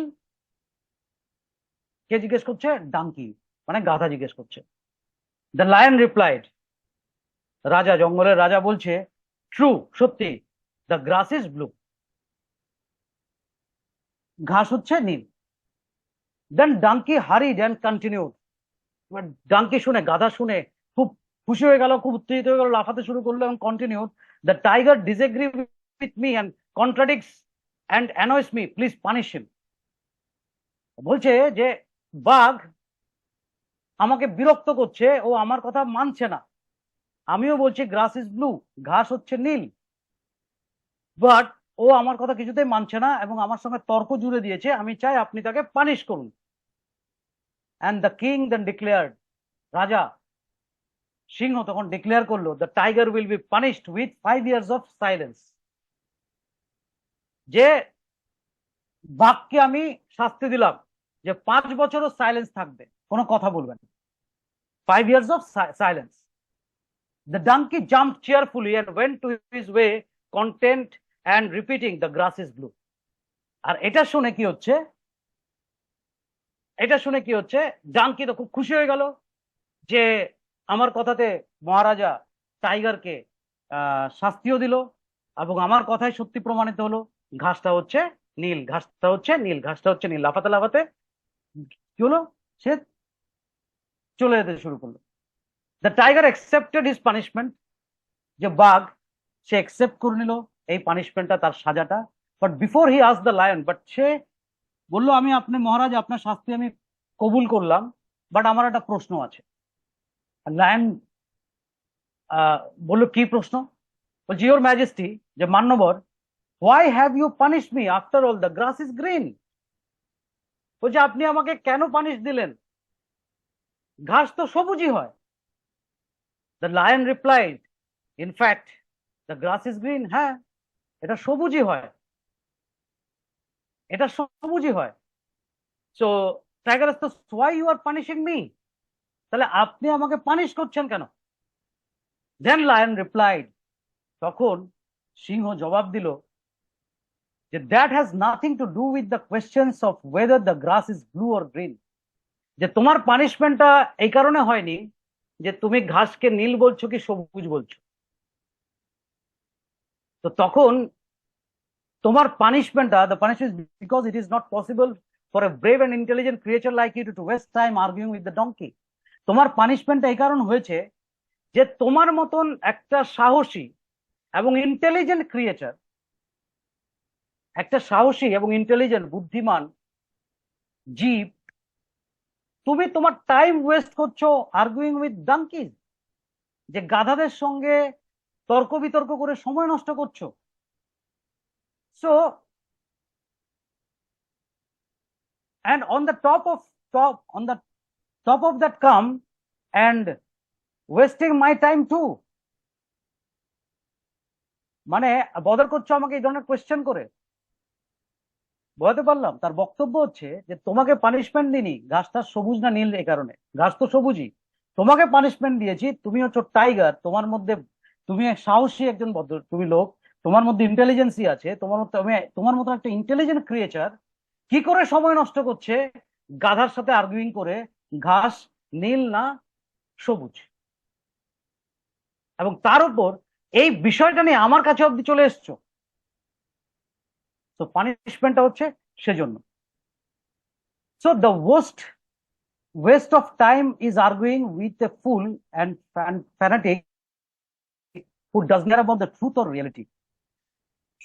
Speaker 1: কে জিজ্ঞেস করছে? ডাঙ্কি, মানে গাধা জিজ্ঞেস করছে। দ্য লায়ন রিপ্লাইড, রাজা, জঙ্গলের রাজা বলছে, ট্রু, সত্যি, দ্য গ্রাস ইজ ব্লু, ঘাস হচ্ছে নীল। দেন ডাঙ্কি হারিড অ্যান্ড কন্টিনিউড। এবার ডাঙ্কি শুনে, গাধা শুনে খুব খুশি হয়ে গেল, খুব উত্তেজিত হয়ে গেল, লাফাতে শুরু করলো এবং continued, the tiger disagree with me and contradicts and annoys me, please punish him. বলছে যে বাঘ আমাকে বিরক্ত করছে, ও আমার কথা মানছে না। আমিও বলছি গ্রাস ইজ ব্লু, ঘাস হচ্ছে নীল, বাট ও আমার কথা কিছুতেই মানছে না এবং আমার সঙ্গে তর্ক জুড়ে দিয়েছে। আমি চাই আপনি তাকে পানিশ করুন। And the king then declared, রাজা সিংহ তখন ডিক্লেয়ার করলো, the tiger will be punished with 5 years of silence, যে বাঘকে আমি শাস্তি দিলাম যে 5 বছরও সাইলেন্স থাকবে, কোনো কথা বলবেন। 5 years of silence. The donkey jump cheerfully and went to his way, content and repeating the grass is blue. আর এটা শুনে কি হচ্ছে, এটা শুনে কি হচ্ছে, ডাঙ্কি তো খুব খুশি হয়ে গেল যে আমার কথাতে মহারাজা টাইগারকে শাস্তিও দিল এবং আমার কথাই সত্যি প্রমাণিত হলো, ঘাসটা হচ্ছে নীল, ঘাসটা হচ্ছে নীল, ঘাসটা হচ্ছে নীল। লাফাতে লাফাতে কি হলো, সে চলে যেতে শুরু করলো। The tiger accepted his punishment, যে বাঘ সে অ্যাকসেপ্ট করে নিল এই পানিশমেন্টটা, তার সাজাটা। But before he ask the lion, but সে বললো, আমি আপনি মহারাজ, আপনার শাস্তি আমি কবুল করলাম, বাট আমার একটা প্রশ্ন আছে। লায়ন বললো, কি প্রশ্ন? বলছি, ইওর ম্যাজেস্টি, যে মান্যবর, why have you punish me after all the grass is green? বলছে, আপনি আমাকে কেন পানিশ দিলেন? ঘাস তো সবুজই হয়। The lion replied, in fact the grass is green, হ্যাঁ, এটা সবুজই হয়, এটা সবুজই হয়। সো টাইগার, তো why you are punishing me? তাহলে আপনি আমাকে পানিশ করছেন কেন? দেন লায়ন রিপ্লাইড, তখন সিংহ জবাব দিল যে that has nothing to do with the questions of whether the grass is blue or green. যে তোমার পানিশমেন্টটা এই কারণে হয়নি যে তুমি ঘাসকে নীল বলছো কি সবুজ বলছো। তো তখন তোমার পানিশমেন্টটা, the punishment because it is not possible for a brave and intelligent creature like you to waste time arguing with the donkey. তোমার পানিশমেন্টটা এই কারণ হয়েছে যে তোমার মতন একটা সাহসী এবং ইন্টেলিজেন্ট ক্রিয়েচার, একটা সাহসী এবং ইন্টেলিজেন্ট বুদ্ধিমান জীব, তুমি তোমার টাইম ওয়েস্ট করছো আর্গুইং উইথ ডাঙ্কিজ, যে গাধাদের সঙ্গে তর্ক বিতর্ক করে সময় নষ্ট করছো। So and on the top of that come and wasting my time too, মানে বদর করছো আমাকে এই ধরনের কোয়েশ্চেন করে। বোঝাতে পারলাম? তার বক্তব্য হচ্ছে যে তোমাকে পানিশমেন্ট দিনি ঘাসটা সবুজ না নীল এই কারণে, ঘাস তো সবুজই, তোমাকে পানিশমেন্ট দিয়েছি, তুমি হচ্ছে টাইগার, তোমার মধ্যে, তুমি এক সাহসী একজন ভদ্র, তুমি লোক, তোমার মধ্যে ইন্টেলিজেন্সি আছে, তোমার মধ্যে, তুমি তোমার মতো একটা ইন্টেলিজেন্ট ক্রিয়েচার কি করে সময় নষ্ট করছে গাধার সাথে আর্গুইং করে ঘাস নীল না সবুজ, এবং তার উপর এই বিষয়টা নিয়ে আমার কাছে অব্দি চলে এসছো। তো পানিশমেন্টটা হচ্ছে সেজন্য। So the West of time is arguing with a full and fanatic who does not about the truth or reality.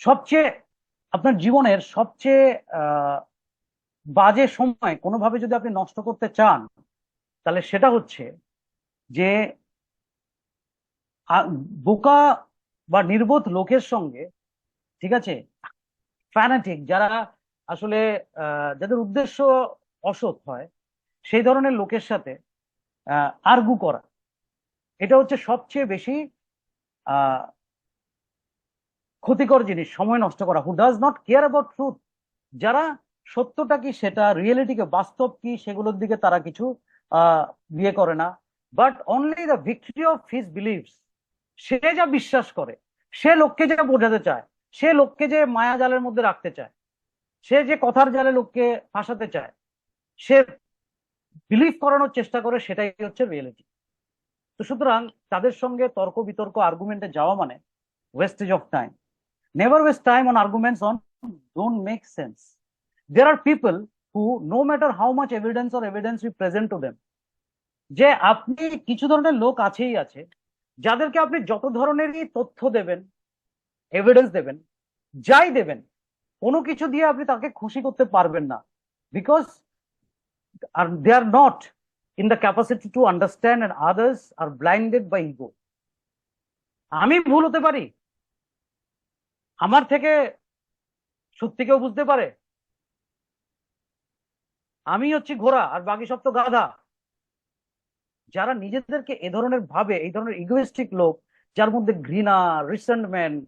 Speaker 1: সবচেয়ে, আপনার জীবনের সবচেয়ে বাজে সময় কোনোভাবে যদি আপনি নষ্ট করতে চান, তাহলে সেটা হচ্ছে যে বোকা বা নির্বোধ লোকের সঙ্গে ঠিক আছে, ফ্যানাটিক যারা আসলে যাদের উদ্দেশ্য অসৎ হয়, সেই ধরনের লোকের সাথে আর্গু করা, এটা হচ্ছে সবচেয়ে বেশি আহ ক্ষতিকর জিনিস, সময় নষ্ট করা। Who does not care about truth, যারা সত্যটা কি, সেটা রিয়েলিটিকে, বাস্তব কি, সেগুলোর দিকে তারা কিছু আহ বিয়ে করে না, but only the victory of his beliefs. সে যা বিশ্বাস করে, সে লোককে যা বোঝাতে চায়, সে লোককে যে মায়া জালের মধ্যে রাখতে চায়, সে যে কথার জালে লোককে ফাঁসাতে চায়, সে বিলিভ করানোর চেষ্টা করে, সেটাই হচ্ছে রিয়েলিটি। তো সুতরাং তাদের সঙ্গে তর্ক বিতর্ক আর্গুমেন্টে যাওয়া মানে wastage of time. Never waste time on arguments on don't make sense. There are people who, no matter how much evidence we present to them, যে আপনি কিছু ধরনের লোক আছেই আছে, যাদেরকে আপনি যত ধরনেরই তথ্য দেবেন, এভিডেন্স দেবেন, যাই দেবেন, কোনো কিছু দিয়ে আপনি তাকে খুশি করতে পারবেন না, because they are not in the capacity to understand, and others are blinded by ego. আমি ভুল হতে পারি, আমার থেকে সত্যি কেউ বুঝতে পারে, আমি হচ্ছে ঘোড়া আর বাকি সব তো গাধা। যারা নিজেদেরকে এ ধরনের ভাবে, এই ধরনের ইগোইস্টিক লোক, যার মধ্যে ঘৃণা, রিসেন্টমেন্ট,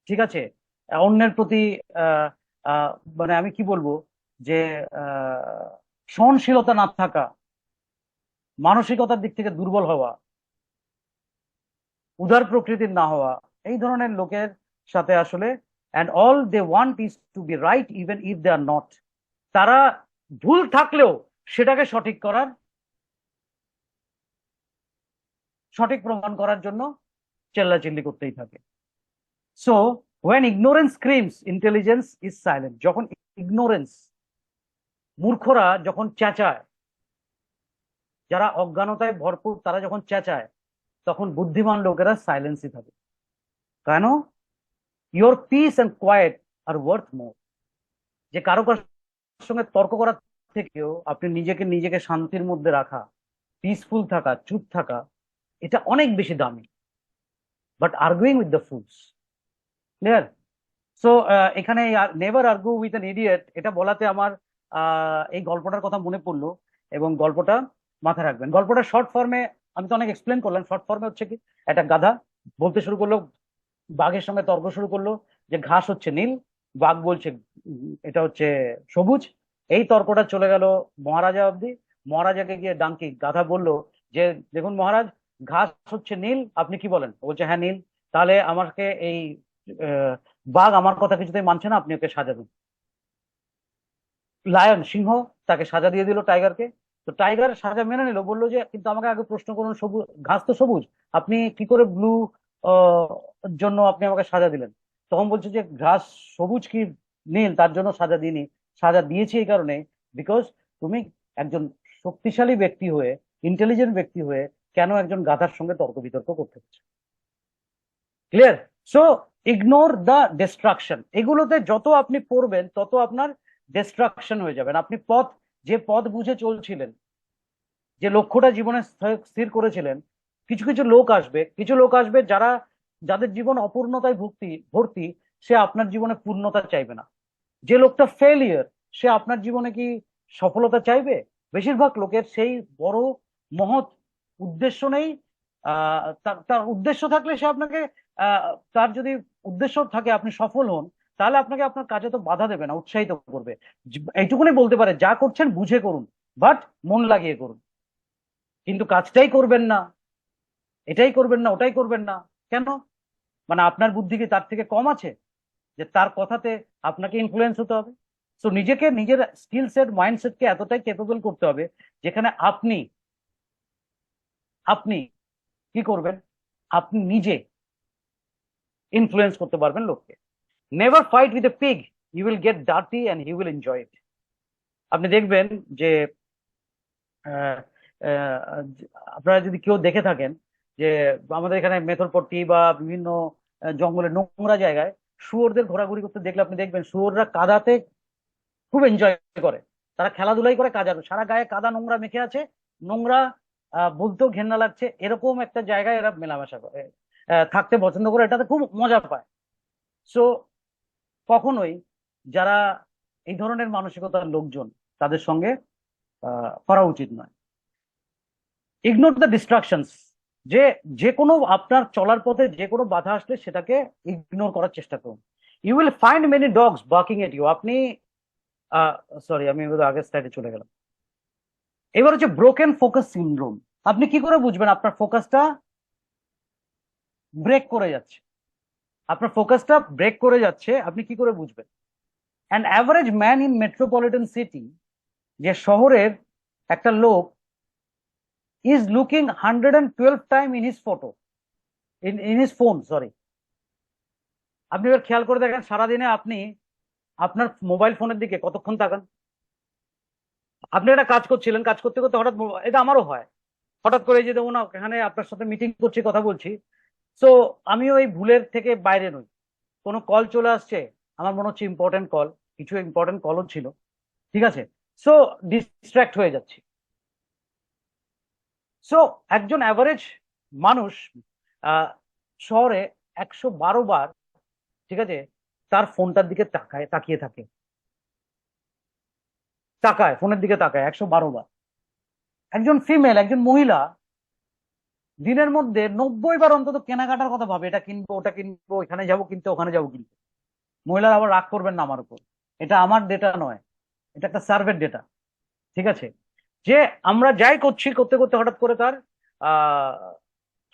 Speaker 1: ঠিক আছে, অন্যের প্রতি আহ আহ মানে আমি কি বলবো, যে আহ সহনশীলতা না থাকা, মানসিকতার দিক থেকে দুর্বল হওয়া, উদার প্রকৃতির না হওয়া, এই ধরনের লোকের সাথে আসলে, and all they want is to be right even if they are not. তারা ভুল থাকলেও সেটাকে সঠিক প্রমাণ করার জন্য চেল্লাচিল্লি করতেই থাকে। So when ignorance screams, intelligence is silent. যখন ইগনোরেন্স, মূর্খরা যখন চেঁচায়, যারা অজ্ঞানতায় ভরপুর তারা যখন চেঁচায়, তখন বুদ্ধিমান লোকেরা সাইলেন্সই থাকে। কেন? Your peace and quiet are worth more. যে কারো কারোর সঙ্গে তর্ক করার থেকেও আপনি নিজেকে নিজেকে শান্তির মধ্যে রাখা, পিসফুল থাকা, চুপ থাকা, এটা অনেক বেশি দামি। But arguing with the fools, clear? So এখানে never argue with an idiot, এটা বলাতে আমার এই গল্পটার কথা মনে পড়লো, এবং গল্পটা মাথায় রাখবেন। গল্পটা শর্ট ফর্মে, আমি তো অনেক এক্সপ্লেন করলাম, শর্ট ফর্মে হচ্ছে কি, একটা গাধা বলতে শুরু করলো, বাঘের সঙ্গে তর্ক শুরু করলো যে ঘাস হচ্ছে নীল, বাঘ বলছে এটা হচ্ছে সবুজ। এই তর্কটা চলে গেল মহারাজা অব্দি। মহারাজাকে গিয়ে ডাঙ্কি গাধা বলল যে দেখুন মহারাজ, ঘাস হচ্ছে নীল, আপনি কি বলেন? ও বলছে হ্যাঁ নীল। তাহলে আমাকে এই আহ, বাঘ আমার কথা কিছুতেই মানছে না, আপনি ওকে সাজা দিন। লায়ন, সিংহ, তাকে সাজা দিয়ে দিল টাইগারকে। তো টাইগার সাজা মেনে নিল, বললো যে কিন্তু আমাকে আগে প্রশ্ন করুন, সবুজ ঘাস তো সবুজ, আপনি কি করে ব্লু জন্য আপনি আমাকে সাজা দিলেন? তখন বলছে যে ঘাস সবুজ কি নীল তার জন্য সাজা দিইনি, সাজা দিয়েছি এই কারণে, বিকজ তুমি একজন শক্তিশালী ব্যক্তি হয়ে, ইন্টেলিজেন্ট ব্যক্তি হয়ে কেন একজন গাধার সঙ্গে তর্ক বিতর্ক করতে হচ্ছে? Clear? So ignore the distraction. এগুলোতে যত আপনি পড়বেন তত আপনার ডিস্ট্রাকশন হয়ে যাবেন। আপনি যে পথ বুঝে চলছিলেন, যে লক্ষ্যটা জীবনে স্থির করেছিলেন, কিছু লোক আসবে যাদের জীবন অপূর্ণতায় ভর্তি ভর্তি, সে আপনার জীবনে পূর্ণতা চাইবে না। যে লোকটা ফেলিয়ার, সে আপনার জীবনে কি সফলতা চাইবে? বেশিরভাগ লোকের সেই বড় মহৎ উদ্দেশ্য নেই। তার তার উদ্দেশ্য থাকলে সে আপনাকে, আহ তার যদি উদ্দেশ্য থাকে আপনি সফল হন, তাহলে আপনাকে আপনার কাজে তো বাধা দেবে না, উৎসাহিত করবে। এইটুকুনি বলতে পারে যা করছেন বুঝে করুন, বাট মন লাগিয়ে করুন। কিন্তু কাজটাই করবেন না, এটাই করবেন না, ওটাই করবেন না, কেন? মানে আপনার বুদ্ধি কি তার থেকে কম আছে যে তার কথাতে আপনাকে ইনফ্লুয়েন্স হতে হবে? তো নিজেকে, নিজের স্কিল সেট, মাইন্ডসেটকে এতটাই কেপেবল করতে হবে যেখানে আপনি আপনি কি করবেন, আপনি নিজে ইনফ্লুয়েন্স করতে পারবেন লোককে। Never fight with a pig, you will get dirty and he will enjoy it. আপনি দেখবেন যে আহ, আহ, আপনারা যদি কেউ দেখে থাকেন যে আমাদের এখানে মেথরপট্টি বা বিভিন্ন জঙ্গলের নোংরা জায়গায় শুয়োরদের ঘোরাঘুরি করতে দেখলে আপনি দেখবেন শুয়োররা কাদাতে খুব এনজয় করে। তারা খেলাধুলাই করে, কাদা, সারা গায়ে কাদা নোংরা মেখে আছে, নোংরা, বলতেও ঘেন্না লাগছে, এরকম একটা জায়গায় এরা মেলামেশা করে, থাকতে পছন্দ করে, এটাতে খুব মজা পায়। সো কখনোই যারা এই ধরনের মানসিকতার লোকজন তাদের সঙ্গে করা উচিত নয়। ইগনোর দ্য ডিস্ট্রাকশনস, যে যে কোনো আপনার চলার পথে যে কোনো বাধা আসলে সেটাকে ইগনোর করার চেষ্টা করুন। You will find many dogs barking at you. আপনি সরি, আমি আগের স্লাইডে চলে গেলাম। এবার হচ্ছে ব্রোকেন ফোকাস সিনড্রোম। আপনি কি করে বুঝবেন আপনার ফোকাসটা ব্রেক করে যাচ্ছে? আপনার ফোকাসটা ব্রেক করে যাচ্ছে আপনি কি করে বুঝবেন? An average man in metropolitan city, যে শহরের একটা লোক, is looking 112 time in his photo, in his phone, sorry. আপনি এবার খেয়াল করে দেখেন সারাদিনে আপনি আপনার মোবাইল ফোনের দিকে কতক্ষণ তাকান। আপনি একটা কাজ করছিলেন, কাজ করতে করতে হঠাৎ এটা আমারও হয়, হঠাৎ করে যে দেখুন না এখানে আপনার সাথে মিটিং করছি, কথা বলছি, সো আমি ওই ভুলের থেকে বাইরে নই। কোনো কল চলে আসছে, আমার মনে হচ্ছে ইম্পর্টেন্ট কল, কিছু ইম্পর্টেন্ট কলও ছিল, ঠিক আছে, সো ডিস্ট্রাক্ট হয়ে যাচ্ছি। সো একজন অ্যাভারেজ মানুষ শহরে 112 বার, ঠিক আছে, তার ফোনটার দিকে তাকিয়ে থাকে, তাকায়, ফোনের দিকে তাকায় 112 বার। একজন ফিমেল, একজন মহিলা দিনের মধ্যে 90 বার অন্তত কেনাকাটার কথা ভাবে, এটা কিনবো, ওটা কিনবো, এখানে যাবো কিনতে, ওখানে যাবো কিনতে। মহিলারা আবার রাগ করবেন না আমার উপর, এটা আমার ডেটা নয়, এটা একটা সার্ভের ডেটা, ঠিক আছে। যে আমরা যাই করছি, করতে করতে হঠাৎ করে তার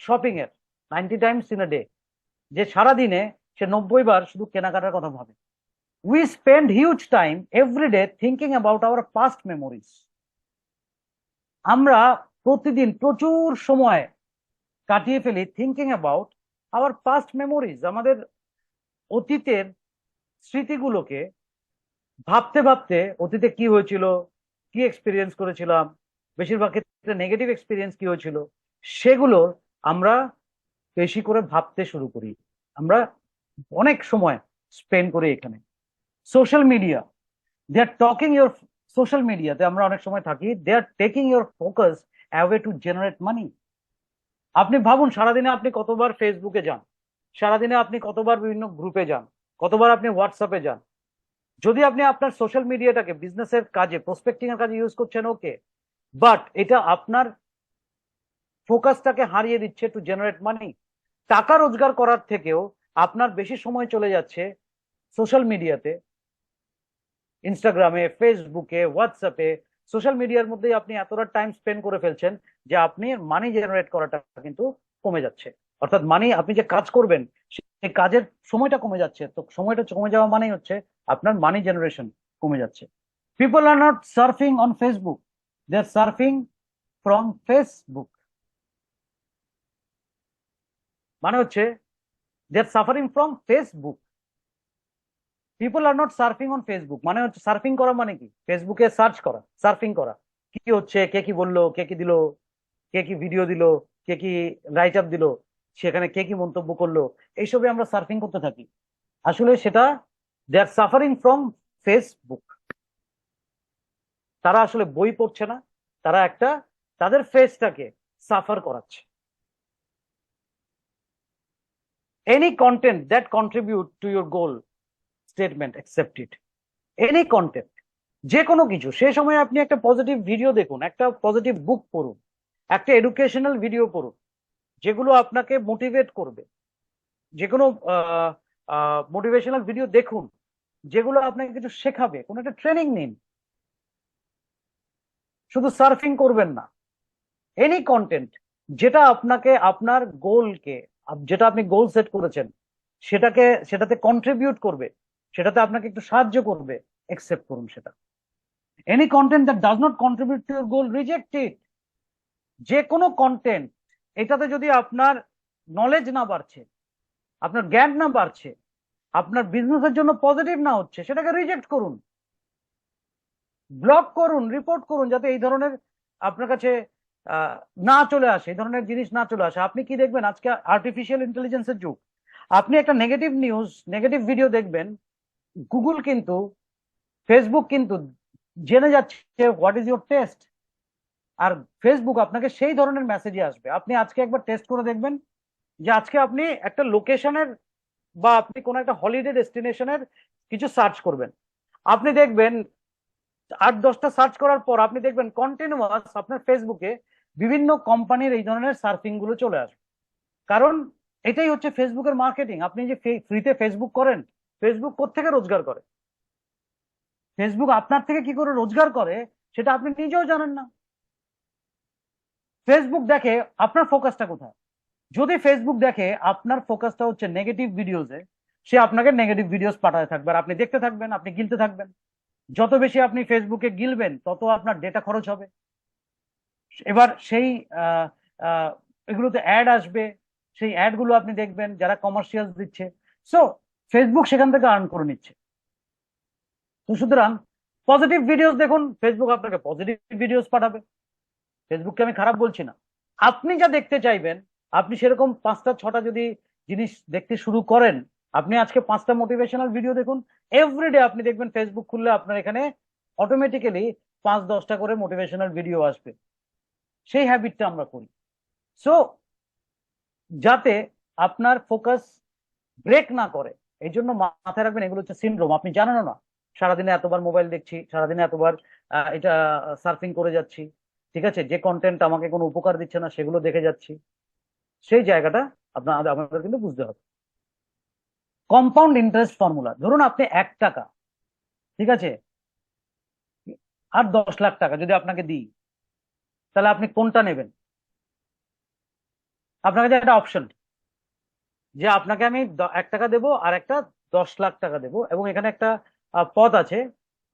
Speaker 1: শপিং এর 90 টাইমস ইন ডে, যে সারা দিনে সে 90 বার শুধু কেনাকাটার কথা ভাবে। We spend huge time every day thinking about our past memories. আমরা প্রতিদিন প্রচুর সময় কাটিয়ে ফেলি thinking about our past memories, আমাদের অতীতের স্মৃতিগুলোকে ভাবতে ভাবতে, অতীতে কি হয়েছিল, কি এক্সপিরিয়েন্স করেছিলাম, বেশিরভাগ ক্ষেত্রে নেগেটিভ এক্সপিরিয়েন্স কি হয়েছিল, সেগুলো আমরা বেশি করে ভাবতে শুরু করি। আমরা অনেক সময় স্পেন্ড করি এখানে। Social media, they are talking your, social মিডিয়াতে আমরা অনেক সময় থাকি, they are taking your focus away to generate money. আপনি ভাবুন সারাদিনে আপনি কতবার ফেসবুকে যান, সারাদিনে আপনি কতবার বিভিন্ন গ্রুপে যান, কতবার আপনি হোয়াটসঅ্যাপে যান। যদি আপনি আপনার সোশ্যাল মিডিয়াটাকে বিজনেসের কাজে, প্রসপেক্টিং এর কাজে ইউজ করছেন, ওকে, বাট এটা আপনার ফোকাসটাকে হারিয়ে দিচ্ছে টু জেনারেট মানি। টাকা রোজগার করার থেকেও আপনার বেশি সময় চলে যাচ্ছে সোশ্যাল মিডিয়াতে, ইনস্টাগ্রামে, ফেসবুকে, হোয়াটসঅ্যাপে। সোশ্যাল মিডিয়ার মধ্যেই আপনি এতটা টাইম স্পেন্ড করে ফেলছেন যে আপনি মানি জেনারেট করাটা কিন্তু কমে যাচ্ছে। অর্থাৎ মানি, আপনি যে কাজ করবেন সেই কাজের সময়টা কমে যাচ্ছে। তো সময়টা কমে যাওয়া মানেই হচ্ছে আপনার মানি জেনারেশন কমে যাচ্ছে। People are not surfing on Facebook, they are surfing from Facebook. মানে হচ্ছে they are suffering from Facebook. People are not surfing on Facebook মানে হচ্ছে, সার্ফিং করা মানে কি, ফেসবুকে সার্চ করা, সার্ফিং করা, কি হচ্ছে, কে কি বললো, কে কি দিল, কে কি ভিডিও দিল, কে কি রাইট আপ দিল, সেখানে কে কি মন্তব্য করলো, এইসবে আমরা সার্ফিং করতে থাকি। আসলে সেটা, দে আর সাফারিং ফ্রম ফেসবুক। তারা আসলে বই পড়ছে না, তারা একটা তাদের ফেসটাকে সাফার করাচ্ছে। Any content that contribute to your goal statement accepted. Any content, যে কোনো কিছু। সে সময় আপনি একটা পজিটিভ ভিডিও দেখুন, একটা পজিটিভ বুক পড়ুন, একটা এডুকেশনাল ভিডিও পড়ুন, যেগুলো আপনাকে মোটিভেট করবে। যে কোনো মোটিভেশনাল ভিডিও দেখুন যেগুলো আপনাকে কিছু শেখাবে, কোনো একটা ট্রেনিং নিন, শুধু সার্ফিং করবেন না। এনি কন্টেন্ট যেটা আপনাকে, আপনার গোলকে, যেটা আপনি গোল সেট করেছেন সেটাতে কন্ট্রিবিউট করবে, সেটাতে আপনাকে একটু সাহায্য করবে, একসেপ্ট করুন সেটা। Any content that does not contribute to your goal, reject it. যে কোনো কন্টেন্ট, এটাতে যদি আপনার নলেজ না বাড়ছে, আপনার জ্ঞান না বাড়ছে, আপনার বিজনেসের জন্য পজিটিভ না হচ্ছে, সেটাকে রিজেক্ট করুন, ব্লক করুন, রিপোর্ট করুন, যাতে এই ধরনের আপনার কাছে আহ, না চলে আসে, এই ধরনের জিনিস না চলে আসে। আপনি কি দেখবেন, আজকে আর্টিফিশিয়াল ইন্টেলিজেন্সের যুগ, আপনি একটা নেগেটিভ নিউজ, নেগেটিভ ভিডিও দেখবেন, গুগল কিন্তু, ফেসবুক কিন্তু জেনে যাচ্ছে হোয়াট ইজ ইউর টেস্ট, আর ফেসবুক আপনাকে সেই ধরনের মেসেজে আসবে। আপনি আজকে একবার টেস্ট করে দেখবেন যে আজকে আপনি একটা লোকেশনের বা আপনি কোনো একটা হলিডে ডেস্টিনেশনের কিছু সার্চ করবেন, আপনি দেখবেন 8-10টা সার্চ করার পর আপনি দেখবেন কন্টিনিউয়াস আপনার ফেসবুকে বিভিন্ন কোম্পানির এই ধরনের সার্ফিং গুলো চলে আসবে। কারণ এটাই হচ্ছে ফেসবুকের মার্কেটিং। আপনি যে ফ্রিতে ফেসবুক করেন, ফেসবুক কোত্থেকে রোজগার করে, ফেসবুক আপনার থেকে কি করে রোজগার করে সেটা আপনি নিজেও জানেন না। ফেসবুক দেখে আপনার ফোকাসটা কোথায়। যদি ফেসবুক দেখে আপনার ফোকাসটা হচ্ছে নেগেটিভ ভিডিওসে, সে আপনাকে নেগেটিভ ভিডিওস পাঠাতে থাকবে আর আপনি দেখতে থাকবেন, আপনি গিলতে থাকবেন। যত বেশি আপনি ফেসবুকে গিলবেন তত আপনার ডেটা খরচ হবে। এবার সেই আহ, আহ, এগুলোতে অ্যাড আসবে, সেই অ্যাড গুলো আপনি দেখবেন যারা কমার্শিয়াল দিচ্ছে। সো ফেসবুক সেখান থেকে আর্ন করে নিচ্ছে। তো সুতরাং পজিটিভ ভিডিওস দেখুন, ফেসবুক আপনাকে পজিটিভ ভিডিওস পাঠাবে। ফেসবুককে আমি খারাপ বলছি না। আপনি যা দেখতে চাইবেন, আপনি সেরকম 5টা 6টা যদি জিনিস দেখতে শুরু করেন, আপনি আজকে 5টা মোটিভেশনাল ভিডিও দেখুন, এভরিডে আপনি দেখবেন ফেসবুক খুললে আপনার এখানে অটোমেটিক্যালি 5-10টা করে মোটিভেশনাল ভিডিও আসবে। সেই হ্যাবিটটা আমরা করি। সো যাতে আপনার ফোকাস ব্রেক না করে, এই জন্য মাথায় রাখবেন এগুলো হচ্ছে সিনড্রোম। আপনি জানেনও না, সারাদিনে এতবার মোবাইল দেখছি, সারাদিনে এতবার এটা সার্ফিং করে যাচ্ছি, ঠিক আছে, যে কন্টেন্ট আমাকে কোনো উপকার দিচ্ছে না সেগুলো দেখে যাচ্ছি। সেই জায়গাটা আমাদের কিন্তু বুঝতে হবে। কম্পাউন্ড ইন্টারেস্ট ফর্মুলা, ধরুন আপনি 1 টাকা, ঠিক আছে, আর 10 লাখ টাকা যদি আপনাকে দিই, তাহলে আপনি কোনটা নেবেন? আপনার কাছে একটা অপশন, যে আপনাকে আমি 1 টাকা দেবো আর একটা 10 লাখ টাকা দেবো, এবং এখানে একটা পথ আছে